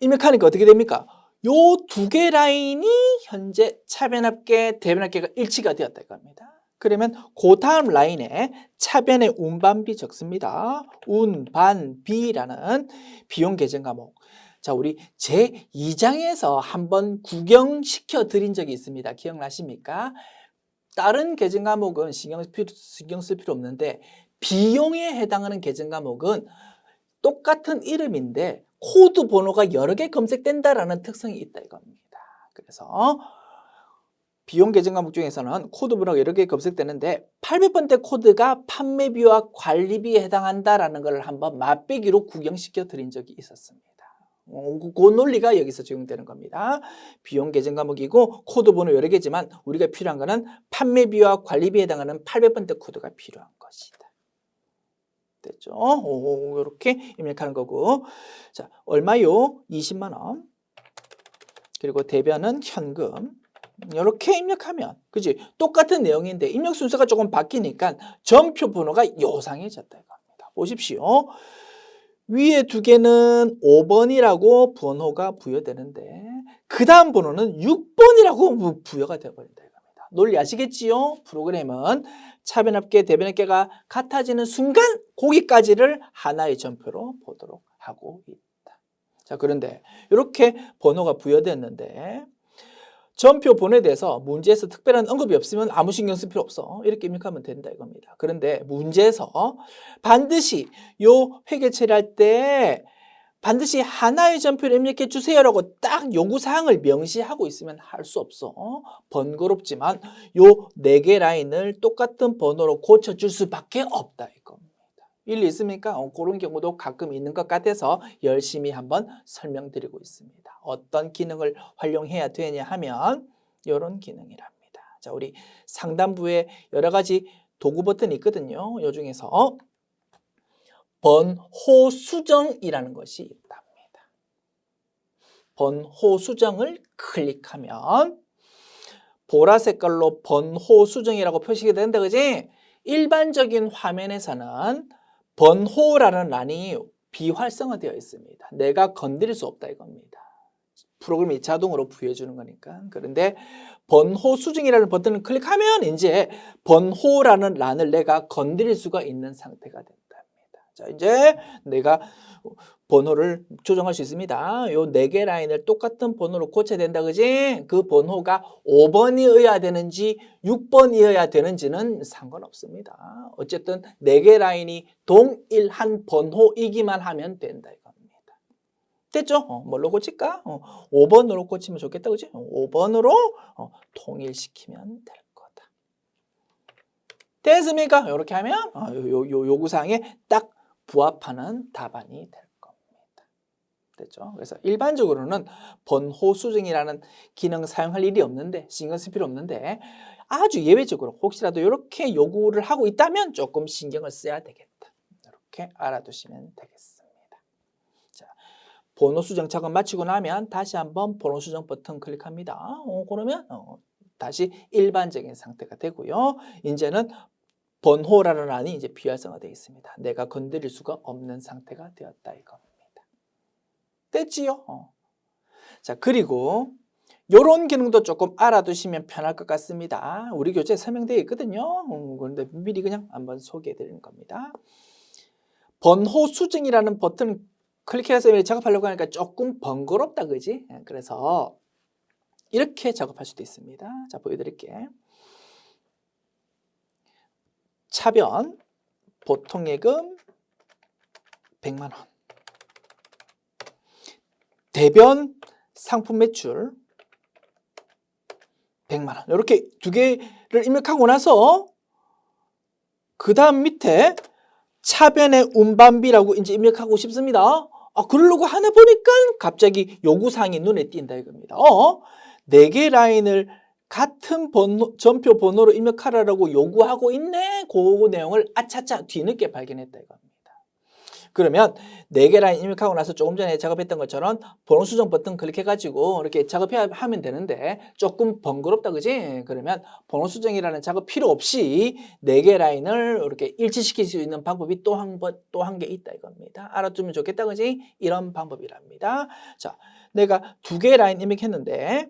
입력하니까 어떻게 됩니까? 요 2개 라인이 현재 차변합계, 대변합계가 일치가 되었다 이겁니다. 그러면 그 다음 라인에 차변의 운반비 적습니다. 운반비라는 비용 계정 과목. 자, 우리 제2장에서 한번 구경시켜 드린 적이 있습니다. 기억나십니까? 다른 계정 과목은 신경 쓸 필요 없는데 비용에 해당하는 계정 과목은 똑같은 이름인데 코드 번호가 여러 개 검색된다라는 특성이 있다 이겁니다. 그래서 비용 계정 과목 중에서는 코드 번호가 여러 개 검색되는데 800번대 코드가 판매비와 관리비에 해당한다라는 걸 한번 맛배기로 구경시켜 드린 적이 있었습니다. 그 논리가 여기서 적용되는 겁니다. 비용 계정 과목이고 코드 번호 여러 개지만 우리가 필요한 거는 판매비와 관리비에 해당하는 800번대 코드가 필요한 것이다. 됐죠? 이렇게 입력하는 거고. 자, 얼마요? 20만 원. 그리고 대변은 현금. 이렇게 입력하면, 그지? 똑같은 내용인데 입력 순서가 조금 바뀌니까 전표 번호가 요상해졌다 이겁니다. 보십시오. 위에 두 개는 5번이라고 번호가 부여되는데 그 다음 번호는 6번이라고 부여가 되어버린다 이겁니다. 논리 아시겠지요? 프로그램은 차변합계, 대변합계가 같아지는 순간 거기까지를 하나의 전표로 보도록 하고 있다. 자, 그런데 이렇게 번호가 부여됐는데 전표 번호에 대해서 문제에서 특별한 언급이 없으면 아무 신경 쓸 필요 없어. 이렇게 입력하면 된다 이겁니다. 그런데 문제에서 반드시 요 회계 처리할 때 반드시 하나의 전표를 입력해 주세요라고 딱 요구사항을 명시하고 있으면 할 수 없어. 번거롭지만 요 4개 라인을 똑같은 번호로 고쳐줄 수밖에 없다 이겁니다. 일리 있습니까? 그런 경우도 가끔 있는 것 같아서 열심히 한번 설명드리고 있습니다. 어떤 기능을 활용해야 되냐 하면 이런 기능이랍니다. 자, 우리 상단부에 여러 가지 도구 버튼이 있거든요. 이 중에서 번호 수정이라는 것이 있답니다. 번호 수정을 클릭하면 보라 색깔로 번호 수정이라고 표시가 된다, 그지? 일반적인 화면에서는 번호라는 란이 비활성화되어 있습니다. 내가 건드릴 수 없다 이겁니다. 프로그램이 자동으로 부여해주는 거니까. 그런데 번호 수정이라는 버튼을 클릭하면 이제 번호라는 란을 내가 건드릴 수가 있는 상태가 된답니다. 자, 이제 내가 번호를 조정할 수 있습니다. 요 4개 라인을 똑같은 번호로 고쳐야 된다, 그지? 그 번호가 5번이어야 되는지 6번이어야 되는지는 상관없습니다. 어쨌든 4개 라인이 동일한 번호이기만 하면 된다 이겁니다. 됐죠? 뭘로 고칠까? 5번으로 고치면 좋겠다, 그지? 5번으로 통일시키면 될 거다. 됐습니까? 이렇게 하면 요구사항에 딱 부합하는 답안이 될 겁니다. 됐죠? 그래서 일반적으로는 번호 수정이라는 기능 사용할 일이 없는데, 신경 쓸 필요 없는데, 아주 예외적으로 혹시라도 이렇게 요구를 하고 있다면 조금 신경을 써야 되겠다. 이렇게 알아두시면 되겠습니다. 자, 번호 수정 작업 마치고 나면 다시 한번 번호 수정 버튼 클릭합니다. 그러면 다시 일반적인 상태가 되고요. 이제는 번호라는 란이 이제 비활성화되어 있습니다. 내가 건드릴 수가 없는 상태가 되었다 이겁니다. 됐지요? 자, 그리고 이런 기능도 조금 알아두시면 편할 것 같습니다. 우리 교재에 설명되어 있거든요. 그런데 미리 그냥 한번 소개해 드리는 겁니다. 번호 수정이라는 버튼을 클릭해서 작업하려고 하니까 조금 번거롭다, 그지? 그래서 이렇게 작업할 수도 있습니다. 자, 보여드릴게요. 차변 보통예금 100만 원, 대변 상품 매출 100만 원. 이렇게 두 개를 입력하고 나서 그 다음 밑에 차변의 운반비라고 이제 입력하고 싶습니다. 그러려고 하나 보니까 갑자기 요구사항이 눈에 띈다 이겁니다. 4개 라인을 같은 전표 번호로 입력하라고 요구하고 있네. 그 내용을 아차차 뒤늦게 발견했다 이겁니다. 그러면 4개 라인 입력하고 나서 조금 전에 작업했던 것처럼 번호 수정 버튼 클릭해가지고 이렇게 작업하면 되는데 조금 번거롭다, 그지? 그러면 번호 수정이라는 작업 필요 없이 4개 라인을 이렇게 일치시킬 수 있는 방법이 또 한 개 있다 이겁니다. 알아두면 좋겠다, 그지? 이런 방법이랍니다. 자, 내가 2개 라인 입력했는데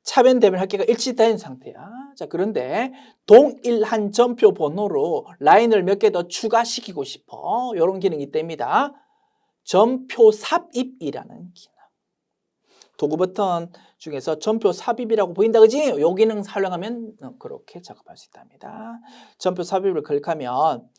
차변 대변 합계가 일치된 상태야. 자, 그런데 동일한 점표 번호로 라인을 몇 개 더 추가시키고 싶어. 이런 기능이 있답니다. 점표 삽입이라는 기능. 도구 버튼 중에서 점표 삽입이라고 보인다, 그지? 요 기능 활용하면 그렇게 작업할 수 있답니다. 점표 삽입을 클릭하면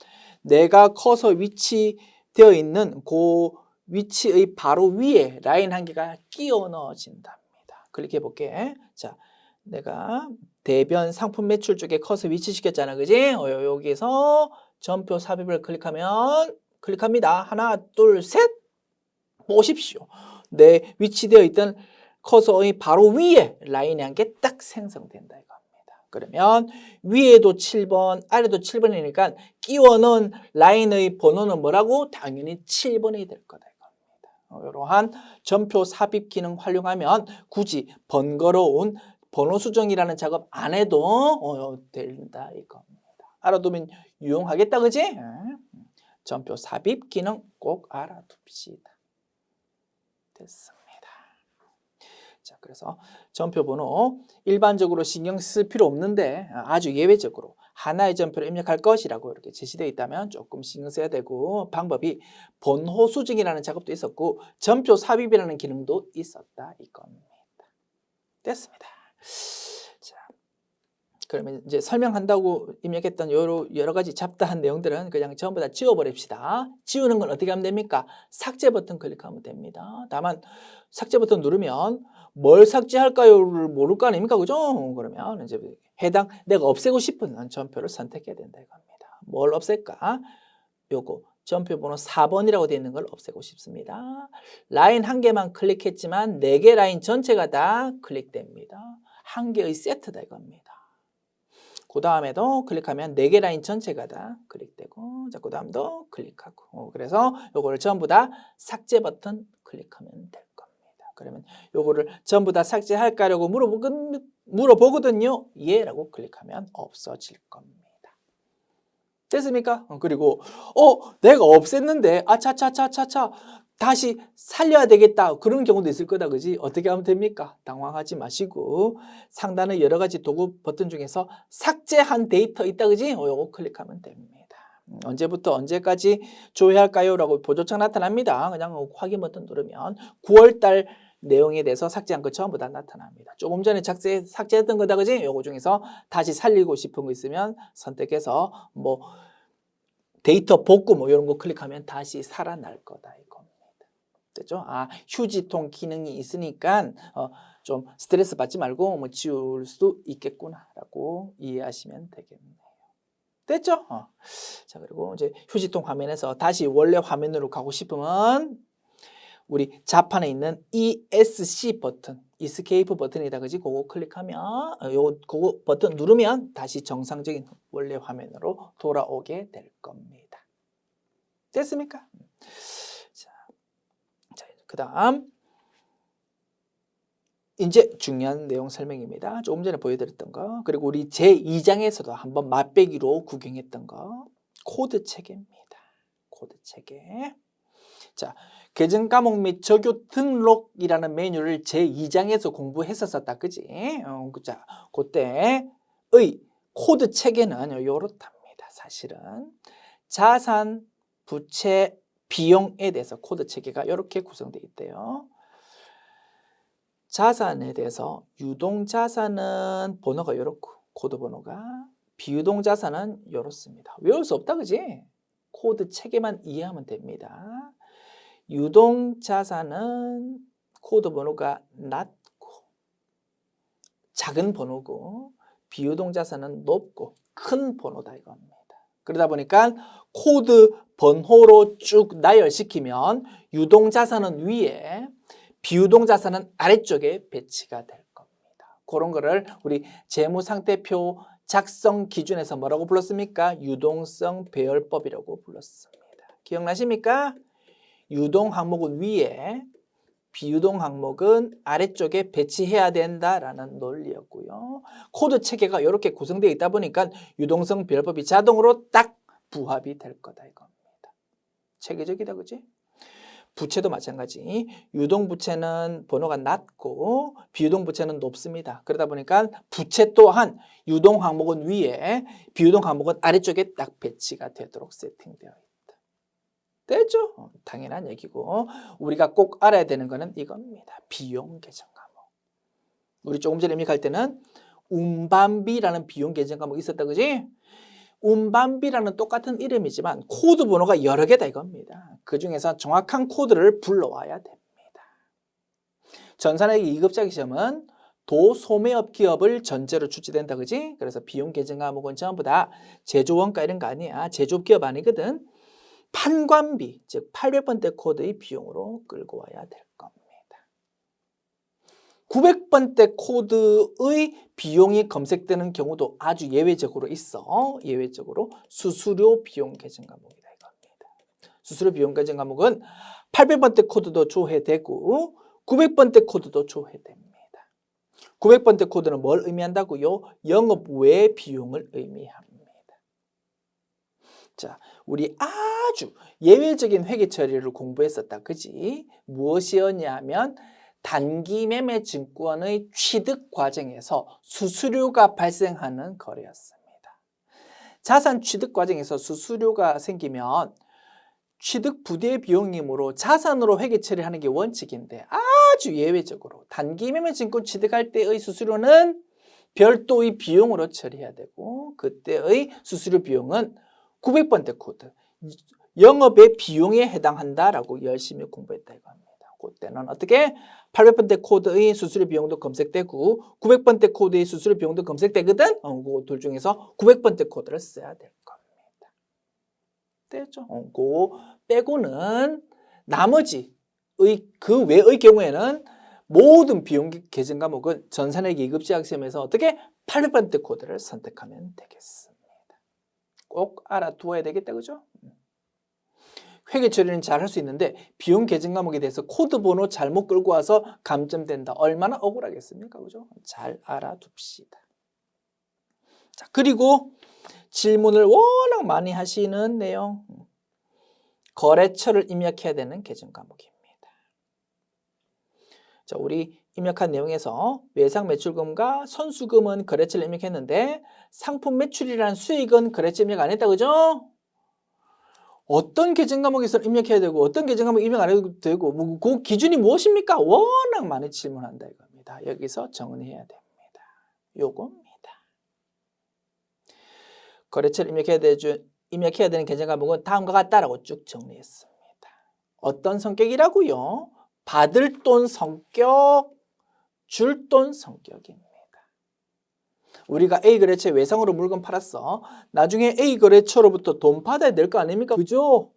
내가 커서 위치되어 있는 그 위치의 바로 위에 라인 한 개가 끼워 넣어진답니다. 클릭해 볼게. 자, 내가 대변 상품 매출 쪽에 커서 위치시켰잖아, 그지? 여기에서 점표 삽입을 클릭합니다. 하나, 둘, 셋. 보십시오. 내 위치되어 있던 커서의 바로 위에 라인이 한 개 딱 생성된다 이겁니다. 그러면 위에도 7번, 아래도 7번이니까 끼워 넣은 라인의 번호는 뭐라고? 당연히 7번이 될 거다 이겁니다. 이러한 점표 삽입 기능 활용하면 굳이 번거로운 번호 수정이라는 작업 안 해도 된다 이겁니다. 알아두면 유용하겠다, 그지? 점표 삽입 기능 꼭 알아둡시다. 됐습니다. 자, 그래서 점표 번호 일반적으로 신경 쓸 필요 없는데 아주 예외적으로 하나의 점표를 입력할 것이라고 이렇게 제시되어 있다면 조금 신경 써야 되고, 방법이 번호 수정이라는 작업도 있었고 점표 삽입이라는 기능도 있었다 이겁니다. 됐습니다. 자, 그러면 이제 설명한다고 입력했던 여러 가지 잡다한 내용들은 그냥 전부 다 지워버립시다. 지우는 건 어떻게 하면 됩니까? 삭제 버튼 클릭하면 됩니다. 다만 삭제 버튼 누르면 뭘 삭제할까요를 모를 거 아닙니까? 그죠? 그러면 이제 해당 내가 없애고 싶은 점표를 선택해야 된다 이겁니다. 뭘 없앨까? 요거 점표 번호 4번이라고 되어 있는 걸 없애고 싶습니다. 라인 한 개만 클릭했지만 4개 라인 전체가 다 클릭됩니다. 한 개의 세트다 이겁니다. 그 다음에도 클릭하면 4개 라인 전체가 다 클릭되고, 자, 그 다음도 클릭하고, 그래서 요거를 전부 다 삭제 버튼 클릭하면 될 겁니다. 그러면 요거를 전부 다 삭제할까라고 물어보거든요. 예 라고 클릭하면 없어질 겁니다. 됐습니까? 그리고 내가 없앴는데 아차차차차차 다시 살려야 되겠다, 그런 경우도 있을 거다, 그지? 어떻게 하면 됩니까? 당황하지 마시고 상단의 여러 가지 도구 버튼 중에서 삭제한 데이터 있다, 그지? 요거 클릭하면 됩니다. 언제부터 언제까지 조회할까요? 라고 보조창 나타납니다. 그냥 확인 버튼 누르면 9월달 내용에 대해서 삭제한 거 전부 다 나타납니다. 조금 전에 삭제했던 거다, 그지? 요거 중에서 다시 살리고 싶은 거 있으면 선택해서 뭐 데이터 복구 뭐 이런 거 클릭하면 다시 살아날 거다 이겁니다. 됐죠? 휴지통 기능이 있으니까 좀 스트레스 받지 말고 뭐 지울 수 있겠구나라고 이해하시면 되겠네요. 됐죠? 자, 그리고 이제 휴지통 화면에서 다시 원래 화면으로 가고 싶으면 우리 좌판에 있는 ESC 버튼, Escape 버튼이다, 그지? 그거 클릭하면 그거 버튼 누르면 다시 정상적인 원래 화면으로 돌아오게 될 겁니다. 됐습니까? 자, 그다음 이제 중요한 내용 설명입니다. 조금 전에 보여드렸던 거, 그리고 우리 제2장에서도 한번 맛배기로 구경했던 거, 코드 체계입니다. 코드 체계. 자, 계정 과목 및 적요 등록이라는 메뉴를 제2장에서 공부했었다, 그지? 자, 그때의 코드 체계는 요렇답니다. 사실은 자산, 부채, 비용에 대해서 코드 체계가 이렇게 구성되어 있대요. 자산에 대해서 유동자산은 번호가 이렇고 코드 번호가, 비유동자산은 이렇습니다. 외울 수 없다, 그지? 코드 체계만 이해하면 됩니다. 유동자산은 코드 번호가 낮고 작은 번호고, 비유동자산은 높고 큰 번호다 이겁니다. 그러다 보니까 코드 번호로 쭉 나열시키면 유동자산은 위에, 비유동자산은 아래쪽에 배치가 될 겁니다. 그런 거를 우리 재무상태표 작성 기준에서 뭐라고 불렀습니까? 유동성 배열법이라고 불렀습니다. 기억나십니까? 유동 항목은 위에, 비유동 항목은 아래쪽에 배치해야 된다라는 논리였고요. 코드 체계가 이렇게 구성되어 있다 보니까 유동성 배열법이 자동으로 딱 부합이 될 거다 이겁니다. 체계적이다, 그지? 부채도 마찬가지. 유동부채는 번호가 낮고 비유동부채는 높습니다. 그러다 보니까 부채 또한 유동 항목은 위에, 비유동 항목은 아래쪽에 딱 배치가 되도록 세팅되어 있다. 됐죠? 당연한 얘기고, 우리가 꼭 알아야 되는 거는 이겁니다. 비용 계정 과목. 우리 조금 전에 입력할 때는 운반비라는 비용 계정 과목이 있었다, 그지? 운반비라는 똑같은 이름이지만 코드 번호가 여러 개다 이겁니다. 그 중에서 정확한 코드를 불러와야 됩니다. 전산회계 2급자기 시험은 도소매업 기업을 전제로 출제된다, 그지? 그래서 비용 계정 과목은 전부 다 제조원가 이런 거 아니야. 제조업 기업 아니거든. 판관비, 즉 800번대 코드의 비용으로 끌고 와야 될 겁니다. 900번대 코드의 비용이 검색되는 경우도 아주 예외적으로 있어. 예외적으로 수수료 비용 계정 과목이다 이겁니다. 수수료 비용 계정 과목은 800번대 코드도 조회되고 900번대 코드도 조회됩니다. 900번대 코드는 뭘 의미한다고요? 영업 외 비용을 의미합니다. 자, 우리 아주 예외적인 회계 처리를 공부했었다, 그지? 무엇이었냐면 단기 매매 증권의 취득 과정에서 수수료가 발생하는 거래였습니다. 자산 취득 과정에서 수수료가 생기면 취득 부대 비용이므로 자산으로 회계 처리하는 게 원칙인데 아주 예외적으로 단기 매매 증권 취득할 때의 수수료는 별도의 비용으로 처리해야 되고, 그때의 수수료 비용은 900번대 코드, 영업의 비용에 해당한다라고 열심히 공부했다 이겁니다. 그때는 어떻게 800번대 코드의 수수료 비용도 검색되고 900번대 코드의 수수료 비용도 검색되거든. 그 둘 중에서 900번대 코드를 써야 될 겁니다. 됐죠? 그 빼고는 나머지 그 외의 경우에는 모든 비용 계정 과목은 전산회계 2급 지학시험에서 어떻게 800번대 코드를 선택하면 되겠습니다. 꼭 알아두어야 되겠다, 그죠? 회계 처리는 잘 할 수 있는데 비용 계정 과목에 대해서 코드 번호 잘못 끌고 와서 감점된다. 얼마나 억울하겠습니까, 그죠? 잘 알아둡시다. 자, 그리고 질문을 워낙 많이 하시는 내용, 거래처를 입력해야 되는 계정 과목입니다. 자, 우리 입력한 내용에서 외상 매출금과 선수금은 거래처를 입력했는데 상품 매출이라는 수익은 거래처 입력 안 했다, 그죠? 어떤 계정 과목에서 입력해야 되고 어떤 계정 과목 입력 안 해도 되고 그 기준이 무엇입니까? 워낙 많이 질문한다 이겁니다. 여기서 정리해야 됩니다. 요겁니다. 거래처를 입력해야 되는 계정 과목은 다음과 같다라고 쭉 정리했습니다. 어떤 성격이라고요? 받을 돈 성격, 줄 돈 성격입니다. 우리가 A 거래처에 외상으로 물건 팔았어. 나중에 A 거래처로부터 돈 받아야 될 거 아닙니까? 그죠?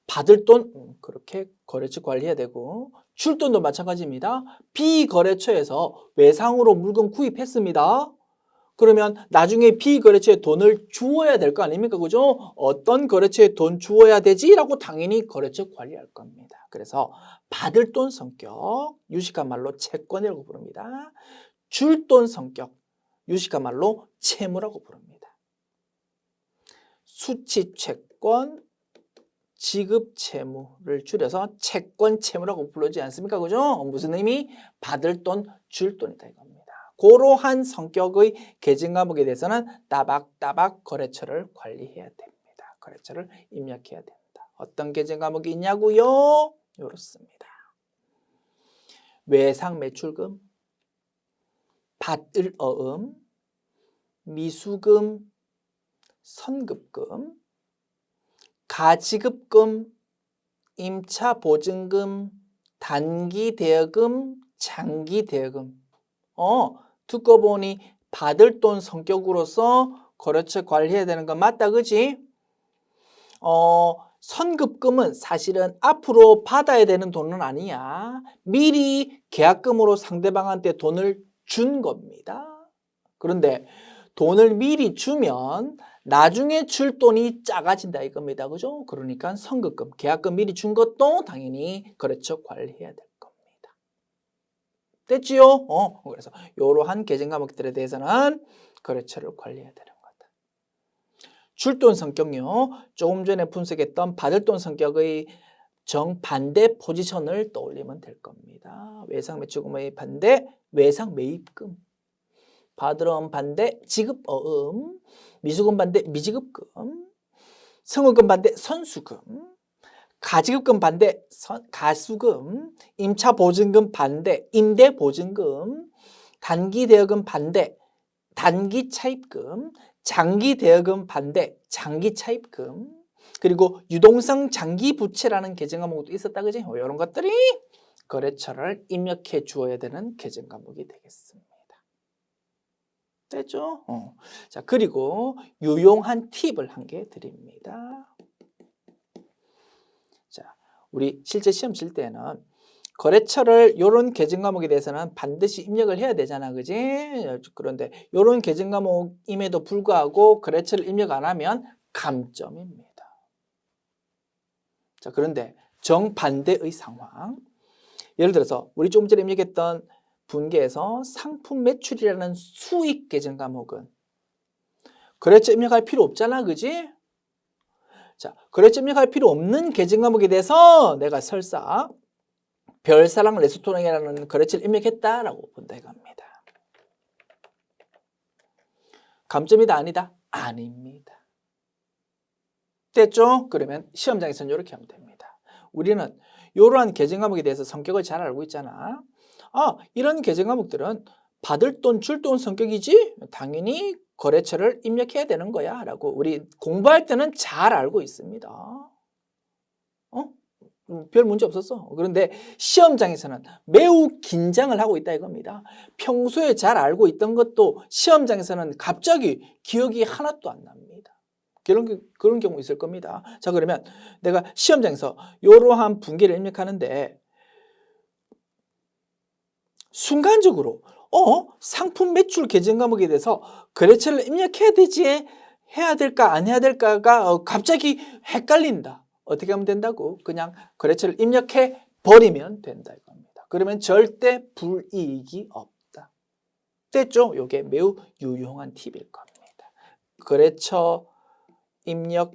받을 돈 그렇게 거래처 관리해야 되고, 줄 돈도 마찬가지입니다. B 거래처에서 외상으로 물건 구입했습니다. 그러면 나중에 B 거래처에 돈을 주어야 될 거 아닙니까? 그죠? 어떤 거래처에 돈 주어야 되지? 라고 당연히 거래처 관리할 겁니다. 그래서 받을 돈 성격, 유식한 말로 채권이라고 부릅니다. 줄 돈 성격, 유식한 말로 채무라고 부릅니다. 수취 채권, 지급 채무를 줄여서 채권 채무라고 부르지 않습니까? 그죠? 무슨 의미? 받을 돈, 줄 돈이다 이겁니다. 그러한 성격의 계정 과목에 대해서는 따박따박 거래처를 관리해야 됩니다. 거래처를 입력해야 됩니다. 어떤 계정 과목이 있냐고요? 이렇습니다. 외상 매출금, 받을 어음, 미수금, 선급금, 가지급금, 임차 보증금, 단기 대여금, 장기 대여금. 듣고 보니 받을 돈 성격으로서 거래처 관리해야 되는 건 맞다, 그지? 선급금은 사실은 앞으로 받아야 되는 돈은 아니야. 미리 계약금으로 상대방한테 돈을 준 겁니다. 그런데 돈을 미리 주면 나중에 줄 돈이 작아진다 이겁니다. 그죠? 그러니까 선급금, 계약금 미리 준 것도 당연히 거래처 관리해야 될 겁니다. 됐지요? 그래서 이러한 계정 과목들에 대해서는 거래처를 관리해야 되는 거다. 줄 돈 성격요. 조금 전에 분석했던 받을 돈 성격의 정반대 포지션을 떠올리면 될 겁니다. 외상 매출금의 반대 외상 매입금, 받으러 온 반대 지급어음, 미수금 반대 미지급금, 성우금 반대 선수금, 가지급금 반대 가수금, 임차보증금 반대 임대보증금, 단기대여금 반대 단기차입금, 장기대여금 반대 장기차입금, 그리고 유동성 장기부채라는 계정 과목도 있었다, 그지? 이런 것들이 거래처를 입력해 주어야 되는 계정 과목이 되겠습니다. 됐죠? 자, 그리고 유용한 팁을 한 개 드립니다. 자, 우리 실제 시험 칠 때는 거래처를 이런 계정 과목에 대해서는 반드시 입력을 해야 되잖아, 그지? 그런데 이런 계정 과목임에도 불구하고 거래처를 입력 안 하면 감점입니다. 자, 그런데 정반대의 상황, 예를 들어서 우리 조금 전에 입력했던 분계에서 상품 매출이라는 수익 계정 과목은 거래처 입력할 필요 없잖아, 그지? 자, 거래처 입력할 필요 없는 계정 과목에 대해서 내가 설사 별사랑 레스토랑이라는 거래처를 입력했다라고 본다 이겁니다. 감점이다 아니다? 아닙니다. 됐죠? 그러면 시험장에서는 이렇게 하면 됩니다. 우리는 이러한 계정 과목에 대해서 성격을 잘 알고 있잖아. 이런 계정 과목들은 받을 돈, 줄 돈 성격이지? 당연히 거래처를 입력해야 되는 거야 라고 우리 공부할 때는 잘 알고 있습니다. 별 문제 없었어. 그런데 시험장에서는 매우 긴장을 하고 있다 이겁니다. 평소에 잘 알고 있던 것도 시험장에서는 갑자기 기억이 하나도 안 납니다. 그런 경우 있을 겁니다. 자, 그러면 내가 시험장에서 이러한 분계를 입력하는데 순간적으로 상품 매출 계정 과목에 대해서 거래처를 입력해야 되지, 해야 될까 안 해야 될까가 갑자기 헷갈린다. 어떻게 하면 된다고? 그냥 거래처를 입력해 버리면 된다 이겁니다. 그러면 절대 불이익이 없다. 됐죠? 이게 매우 유용한 팁일 겁니다. 거래처 입력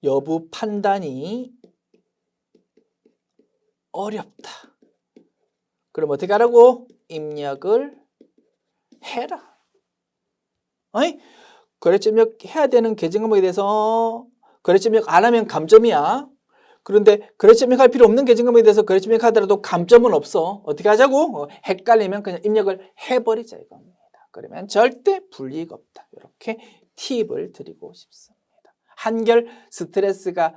여부 판단이 어렵다. 그럼 어떻게 하라고? 입력을 해라. 거래처 입력해야 되는 계정 과목에 대해서 거래처 입력 안 하면 감점이야. 그런데 거래처 입력할 필요 없는 계정 과목에 대해서 거래처 입력하더라도 감점은 없어. 어떻게 하자고? 헷갈리면 그냥 입력을 해버리자 이겁니다. 그러면 절대 불이익 없다. 이렇게 팁을 드리고 싶습니다. 한결 스트레스가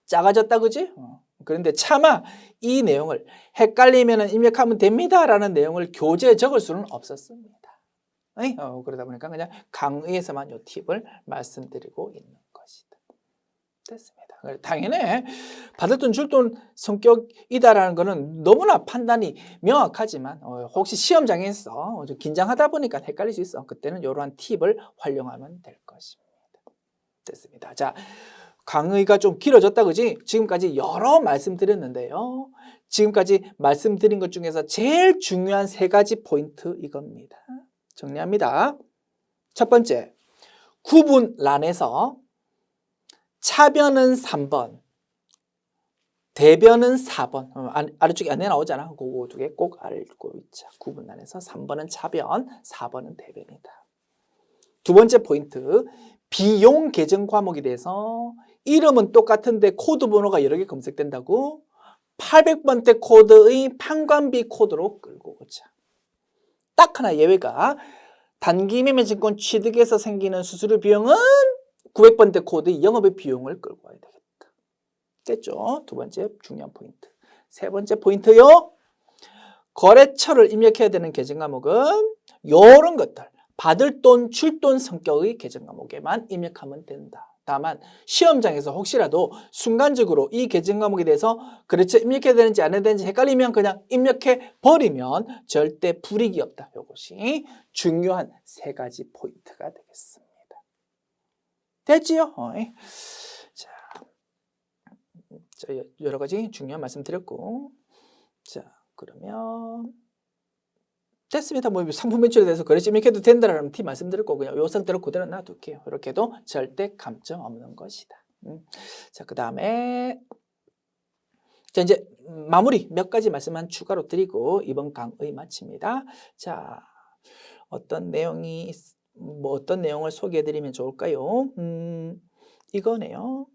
작아졌다, 그지? 그런데 차마 이 내용을 헷갈리면 입력하면 됩니다 라는 내용을 교재에 적을 수는 없었습니다. 그러다 보니까 그냥 강의에서만 이 팁을 말씀드리고 있는 것이다. 됐습니다. 당연히 받을 돈 줄 돈 성격이다라는 것은 너무나 판단이 명확하지만 혹시 시험장에서 좀 긴장하다 보니까 헷갈릴 수 있어. 그때는 이러한 팁을 활용하면 될 것입니다. 됐습니다. 자, 강의가 좀 길어졌다, 그지? 지금까지 여러 말씀드렸는데요. 지금까지 말씀드린 것 중에서 제일 중요한 3가지 포인트 이겁니다. 정리합니다. 첫 번째, 구분란에서 차변은 3번, 대변은 4번. 아래쪽에 안에 나오잖아. 그거 2개 꼭 알고 있자. 구분란에서 3번은 차변, 4번은 대변이다. 두 번째 포인트, 비용 계정 과목에 대해서 이름은 똑같은데 코드 번호가 여러 개 검색된다고 800번대 코드의 판관비 코드로 끌고 오자. 딱 하나 예외가 단기매매증권 취득에서 생기는 수수료 비용은 900번대 코드의 영업의 비용을 끌고 와야 되겠다. 됐죠? 두 번째 중요한 포인트. 세 번째 포인트요. 거래처를 입력해야 되는 계정 과목은 이런 것들. 받을 돈, 줄 돈 성격의 계정 과목에만 입력하면 된다. 다만 시험장에서 혹시라도 순간적으로 이 계정 과목에 대해서 거래처 입력해야 되는지 안 해야 되는지 헷갈리면 그냥 입력해 버리면 절대 불이익이 없다. 이것이 중요한 3가지 포인트가 되겠습니다. 됐지요? 자, 여러 가지 중요한 말씀 드렸고 자, 그러면 됐습니다. 뭐 상품 매출에 대해서 거래처 입력해도 된다라는 티 말씀드렸고 그냥 요 상태로 그대로 놔둘게요. 이렇게 해도 절대 감점 없는 것이다. 자, 그 다음에 자, 이제 마무리 몇 가지 말씀만 추가로 드리고 이번 강의 마칩니다. 자, 어떤 내용이 어떤 내용을 소개해 드리면 좋을까요? 이거네요.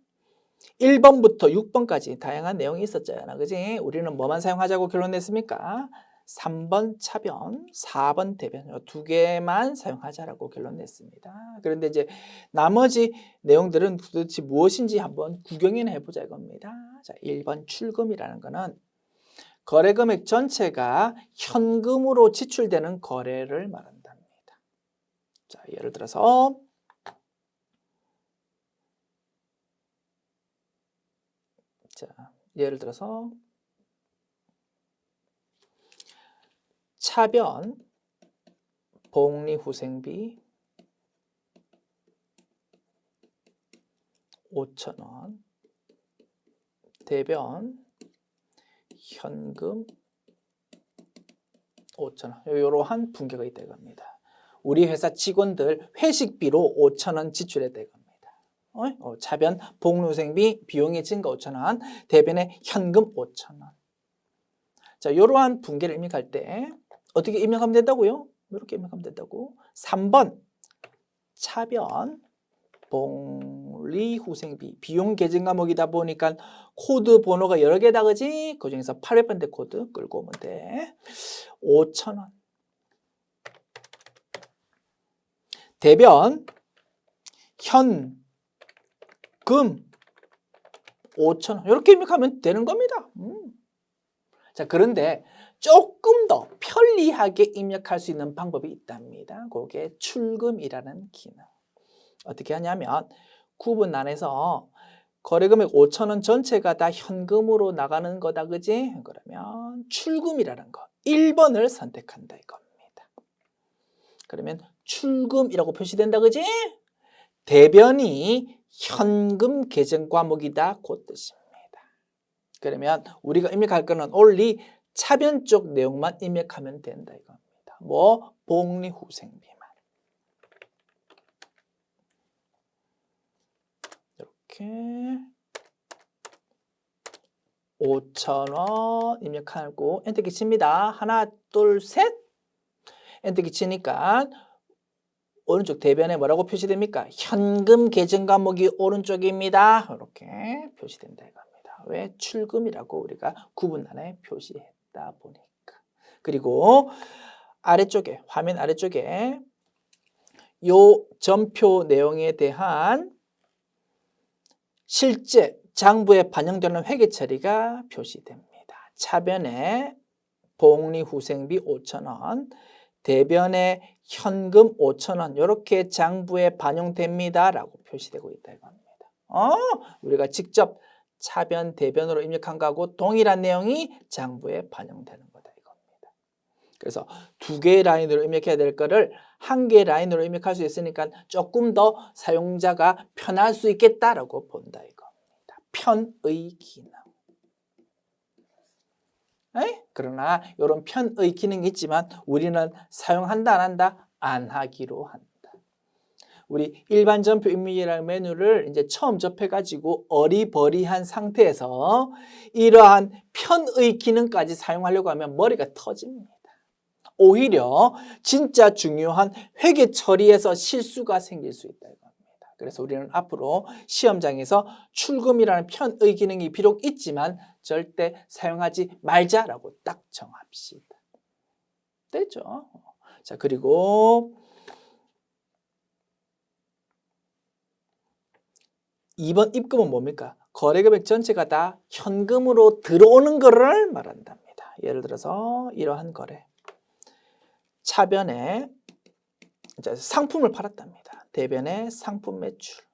1번부터 6번까지 다양한 내용이 있었잖아. 그지? 우리는 뭐만 사용하자고 결론 냈습니까? 3번 차변, 4번 대변 두 개만 사용하자라고 결론 냈습니다. 그런데 이제 나머지 내용들은 도대체 무엇인지 한번 구경이나 해보자 이겁니다. 자, 1번 출금이라는 거는 거래 금액 전체가 현금으로 지출되는 거래를 말한답니다. 자, 예를 들어서 차변 복리후생비 5,000원, 대변 현금 5,000원 이러한 분계가 있다 이겁니다. 우리 회사 직원들 회식비로 5,000원 지출했다 이겁니다. 차변 복리후생비 비용의 증가 5,000원, 대변의 현금 5,000원. 자, 이러한 분계를 입력할 때 어떻게 입력하면 된다고요? 이렇게 입력하면 된다고. 3번 차변 복리후생비 비용 계정 과목이다 보니까 코드 번호가 여러 개다 그지? 그 중에서 800번대 코드 끌고 오면 돼. 5,000원. 대변 현금 5,000원 이렇게 입력하면 되는 겁니다. 자, 그런데 조금 더 편리하게 입력할 수 있는 방법이 있답니다. 그게 출금이라는 기능. 어떻게 하냐면 구분 안에서 거래금액 5,000원 전체가 다 현금으로 나가는 거다 그지? 그러면 출금이라는 거 1번을 선택한다 이겁니다. 그러면 출금이라고 표시된다 그지? 대변이 현금 계정 과목이다 그 뜻입니다. 그러면 우리가 입력할 거는 only 차변 쪽 내용만 입력하면 된다 이겁니다. 뭐 복리후생비만. 이렇게 5,000원 입력하고 엔터키 칩니다. 하나, 둘, 셋. 엔터키 치니까 오른쪽 대변에 뭐라고 표시됩니까? 현금 계정 과목이 오른쪽입니다. 이렇게 표시된다 이겁니다. 왜? 출금이라고 우리가 구분란에 표시했다 보니까. 그리고 아래쪽에 화면 아래쪽에 요 점표 내용에 대한 실제 장부에 반영되는 회계 처리가 표시됩니다. 차변에 복리후생비 5,000원, 대변에 현금 5,000원 이렇게 장부에 반영됩니다 라고 표시되고 있다 이겁니다. 우리가 직접 차변, 대변으로 입력한 거하고 동일한 내용이 장부에 반영되는 거다 이겁니다. 그래서 두 개의 라인으로 입력해야 될 거를 한 개의 라인으로 입력할 수 있으니까 조금 더 사용자가 편할 수 있겠다라고 본다 이겁니다. 편의 기능. 그러나 이런 편의 기능이 있지만 우리는 사용한다 안 한다? 안 하기로 한다. 우리 일반 전표 입력이라는 메뉴를 이제 처음 접해가지고 어리버리한 상태에서 이러한 편의 기능까지 사용하려고 하면 머리가 터집니다. 오히려 진짜 중요한 회계 처리에서 실수가 생길 수 있다 이겁니다. 그래서 우리는 앞으로 시험장에서 출금이라는 편의 기능이 비록 있지만 절대 사용하지 말자라고 딱 정합시다. 됐죠? 자, 그리고 2번 입금은 뭡니까? 거래금액 전체가 다 현금으로 들어오는 거를 말한답니다. 예를 들어서 이러한 거래. 차변에 상품을 팔았답니다. 대변에 상품 매출.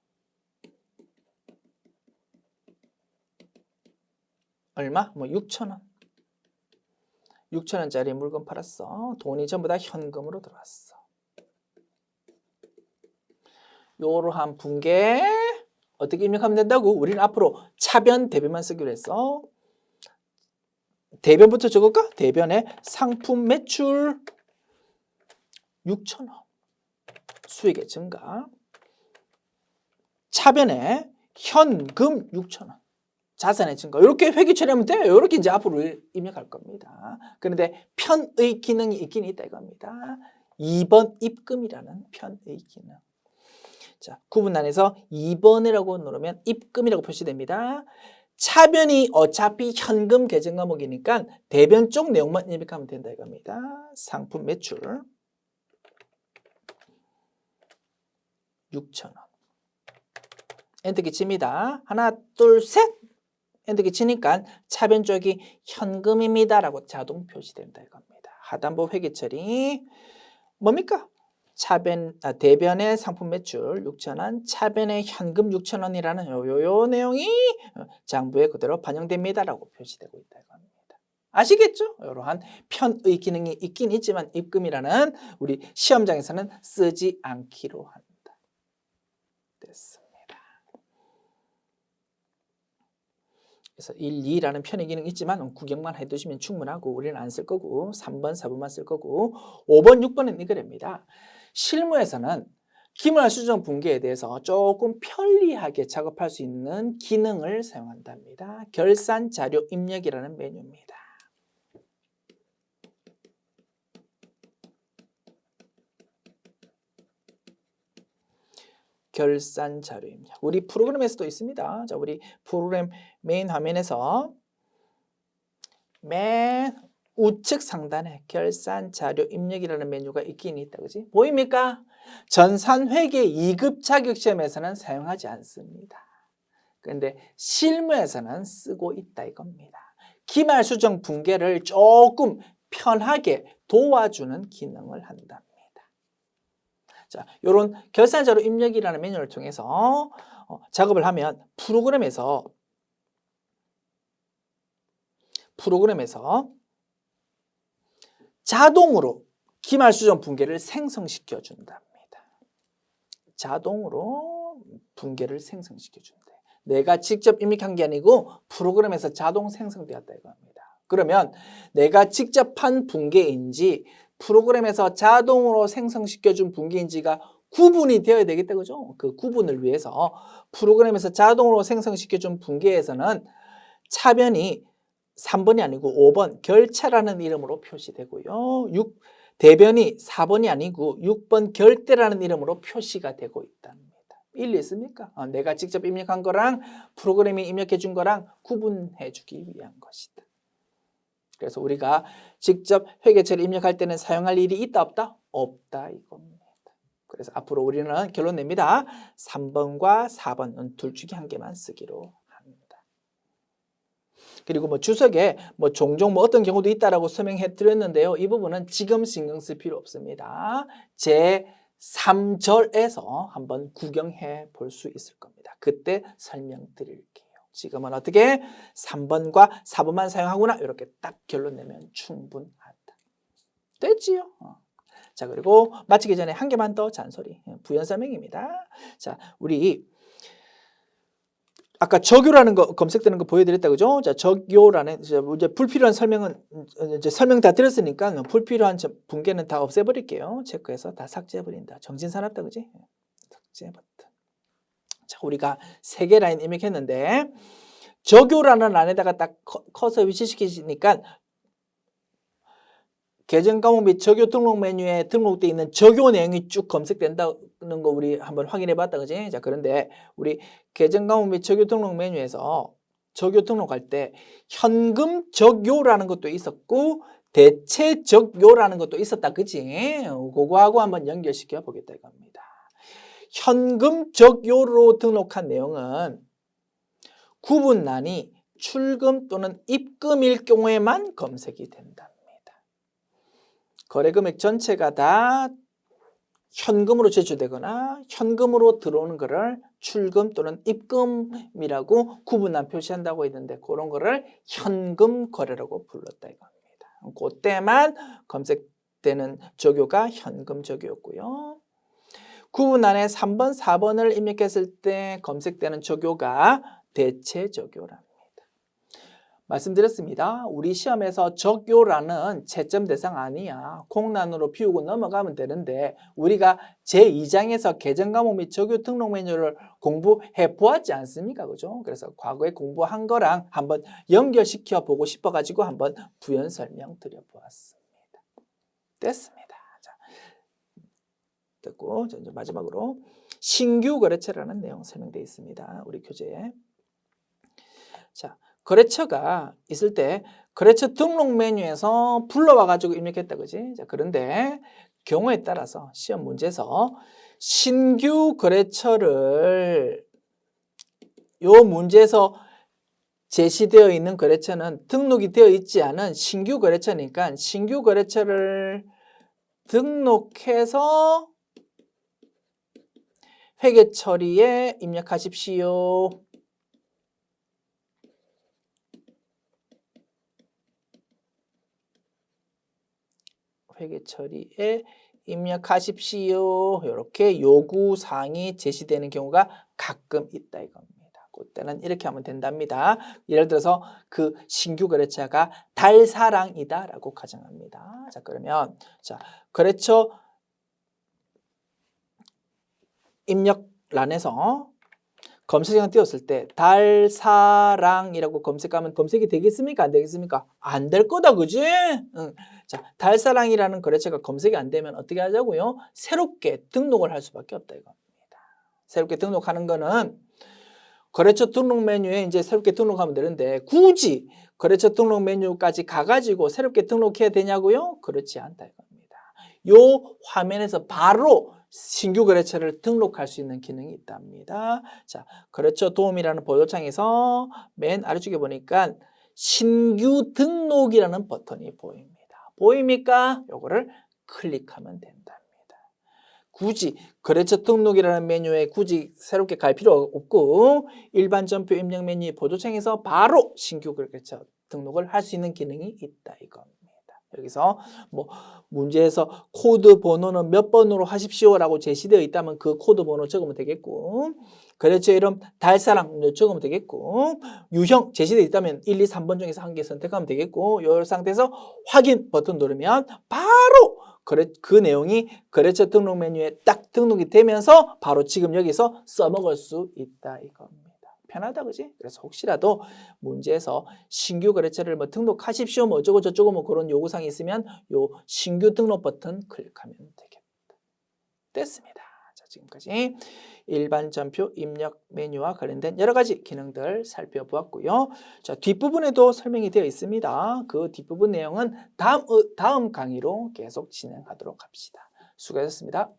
얼마? 뭐 6,000원. 6,000원짜리 물건 팔았어. 돈이 전부 다 현금으로 들어왔어. 요러한 분계 어떻게 입력하면 된다고? 우리는 앞으로 차변, 대변만 쓰기로 했어. 대변부터 적을까? 대변에 상품 매출 6,000원. 수익의 증가. 차변에 현금 6,000원. 자산의 증가. 이렇게 회계 처리하면 돼요. 이렇게 이제 앞으로 입력할 겁니다. 그런데 편의 기능이 있긴 있다 이겁니다. 2번 입금이라는 편의 기능. 자, 구분란에서 2번이라고 누르면 입금이라고 표시됩니다. 차변이 어차피 현금 계정 과목이니까 대변 쪽 내용만 입력하면 된다 이겁니다. 상품 매출 6,000원. 엔터키 칩니다. 하나, 둘, 셋. 엔터키 치니까 차변 쪽이 현금입니다 라고 자동 표시된다 이겁니다. 하단부 회계 처리 뭡니까? 대변의 상품 매출 6,000원, 차변의 현금 6,000원이라는 요 내용이 장부에 그대로 반영됩니다 라고 표시되고 있다 이겁니다. 아시겠죠? 이러한 편의 기능이 있긴 있지만 입금이라는 우리 시험장에서는 쓰지 않기로 한다. 됐습니다. 그래서 1, 2라는 편의 기능이 있지만 구경만 해두시면 충분하고 우리는 안 쓸 거고 3번, 4번만 쓸 거고 5번, 6번은 이거랍니다. 실무에서는 기말 수정 분계에 대해서 조금 편리하게 작업할 수 있는 기능을 사용한답니다. 결산 자료 입력이라는 메뉴입니다. 결산 자료 입력. 우리 프로그램에서도 있습니다. 자, 우리 프로그램 메인 화면에서 맨 우측 상단에 결산 자료 입력이라는 메뉴가 있긴 있다. 그지? 보입니까? 전산회계 2급 자격시험에서는 사용하지 않습니다. 그런데 실무에서는 쓰고 있다 이겁니다. 기말 수정 분계를 조금 편하게 도와주는 기능을 한답니다. 자, 이런 결산 자료 입력이라는 메뉴를 통해서 작업을 하면 프로그램에서 자동으로 기말 수정 분계를 생성시켜 준답니다. 자동으로 분계를 생성시켜 준대. 내가 직접 입력한 게 아니고 프로그램에서 자동 생성되었다 이겁니다. 그러면 내가 직접 한 분계인지 프로그램에서 자동으로 생성시켜 준 분계인지가 구분이 되어야 되겠다 그죠? 그 구분을 위해서 프로그램에서 자동으로 생성시켜 준 분계에서는 차변이 3번이 아니고 5번 결차라는 이름으로 표시되고요. 대변이 4번이 아니고 6번 결대라는 이름으로 표시가 되고 있답니다. 일리 있습니까? 내가 직접 입력한 거랑 프로그램이 입력해 준 거랑 구분해 주기 위한 것이다. 그래서 우리가 직접 회계처를 입력할 때는 사용할 일이 있다 없다? 없다 이겁니다. 그래서 앞으로 우리는 결론 냅니다. 3번과 4번은 둘 중에 한 개만 쓰기로 합니다. 그리고 주석에 종종 어떤 경우도 있다라고 설명해 드렸는데요. 이 부분은 지금 신경 쓸 필요 없습니다. 제 3절에서 한번 구경해 볼 수 있을 겁니다. 그때 설명드릴게요. 지금은 어떻게 3번과 4번만 사용하구나 이렇게 딱 결론 내면 충분하다. 됐지요? 자, 그리고 마치기 전에 한 개만 더 잔소리. 부연 설명입니다. 자, 우리 아까 적요라는 거 검색되는 거 보여드렸다 그죠? 자, 적요라는 이제 불필요한 설명은 이제 설명 다 드렸으니까 불필요한 분계는 다 없애버릴게요. 체크해서 다 삭제해버린다. 정신사납다 그지? 삭제 버튼. 자, 우리가 3개 라인 입력했는데 적요라는 란에다가 딱 커서 위치시키시니까 계정 과목 및 적요 등록 메뉴에 등록되어 있는 적요 내용이 쭉 검색된다는 거 우리 한번 확인해 봤다 그지? 자, 그런데 우리 계정 과목 및 적요 등록 메뉴에서 적요 등록할 때 현금 적요라는 것도 있었고 대체 적요라는 것도 있었다 그지? 그거하고 한번 연결시켜 보겠다 이겁니다. 현금 적요로 등록한 내용은 구분란이 출금 또는 입금일 경우에만 검색이 된다. 거래금액 전체가 다 현금으로 제출되거나 현금으로 들어오는 거를 출금 또는 입금이라고 구분한 표시한다고 했는데 그런 거를 현금 거래라고 불렀다 이겁니다. 그때만 검색되는 적요가 현금 적요였고요. 구분란에 3번, 4번을 입력했을 때 검색되는 적요가 대체 적요랍니다. 말씀드렸습니다. 우리 시험에서 적요라는 채점 대상 아니야. 공란으로 비우고 넘어가면 되는데 우리가 제2장에서 개정과목 및 적요 등록 메뉴를 공부해 보았지 않습니까? 그죠? 그래서 과거에 공부한 거랑 한번 연결시켜 보고 싶어가지고 한번 부연 설명 드려보았습니다. 됐습니다. 자, 됐고, 이제 마지막으로 신규 거래처라는 내용 설명되어 있습니다. 우리 교재에. 자, 거래처가 있을 때 거래처 등록 메뉴에서 불러와 가지고 입력했다, 그지? 자, 그런데 경우에 따라서 시험 문제에서 신규 거래처를 요 문제에서 제시되어 있는 거래처는 등록이 되어 있지 않은 신규 거래처니까 신규 거래처를 등록해서 회계 처리에 입력하십시오. 회계 처리에 입력하십시오. 이렇게 요구사항이 제시되는 경우가 가끔 있다 이겁니다. 그때는 이렇게 하면 된답니다. 예를 들어서 그 신규 거래처가 달사랑이다 라고 가정합니다. 자, 그러면 자, 거래처 입력란에서 검색창 띄웠을 때 달사랑이라고 검색하면 검색이 되겠습니까? 안 되겠습니까? 안 될 거다, 그지? 응. 자, 달사랑이라는 거래처가 검색이 안 되면 어떻게 하자고요? 새롭게 등록을 할 수밖에 없다 이겁니다. 새롭게 등록하는 거는 거래처 등록 메뉴에 이제 새롭게 등록하면 되는데 굳이 거래처 등록 메뉴까지 가가지고 새롭게 등록해야 되냐고요? 그렇지 않다 이겁니다. 요 화면에서 바로 신규 거래처를 등록할 수 있는 기능이 있답니다. 자, 거래처 도움이라는 보도창에서 맨 아래쪽에 보니까 신규 등록이라는 버튼이 보입니다. 보입니까? 요거를 클릭하면 된답니다. 굳이 거래처 등록이라는 메뉴에 굳이 새롭게 갈 필요 없고 일반 점표 입력 메뉴 보도창에서 바로 신규 거래처 등록을 할 수 있는 기능이 있다 이겁니다. 여기서 뭐 문제에서 코드 번호는 몇 번으로 하십시오라고 제시되어 있다면 그 코드 번호 적으면 되겠고 거래처 이름 달사랑 적으면 되겠고 유형 제시되어 있다면 1, 2, 3번 중에서 한 개 선택하면 되겠고 이 상태에서 확인 버튼 누르면 바로 그 내용이 거래처 등록 메뉴에 딱 등록이 되면서 바로 지금 여기서 써먹을 수 있다 이겁니다. 편하다, 그지? 그래서 혹시라도 문제에서 신규 거래처를 뭐 등록하십시오, 뭐 어쩌고 저쩌고 뭐 그런 요구사항이 있으면 요 신규 등록 버튼 클릭하면 되겠다. 됐습니다. 자, 지금까지 일반 점표 입력 메뉴와 관련된 여러 가지 기능들 살펴보았고요. 자, 뒷부분에도 설명이 되어 있습니다. 그 뒷부분 내용은 다음 강의로 계속 진행하도록 합시다. 수고하셨습니다.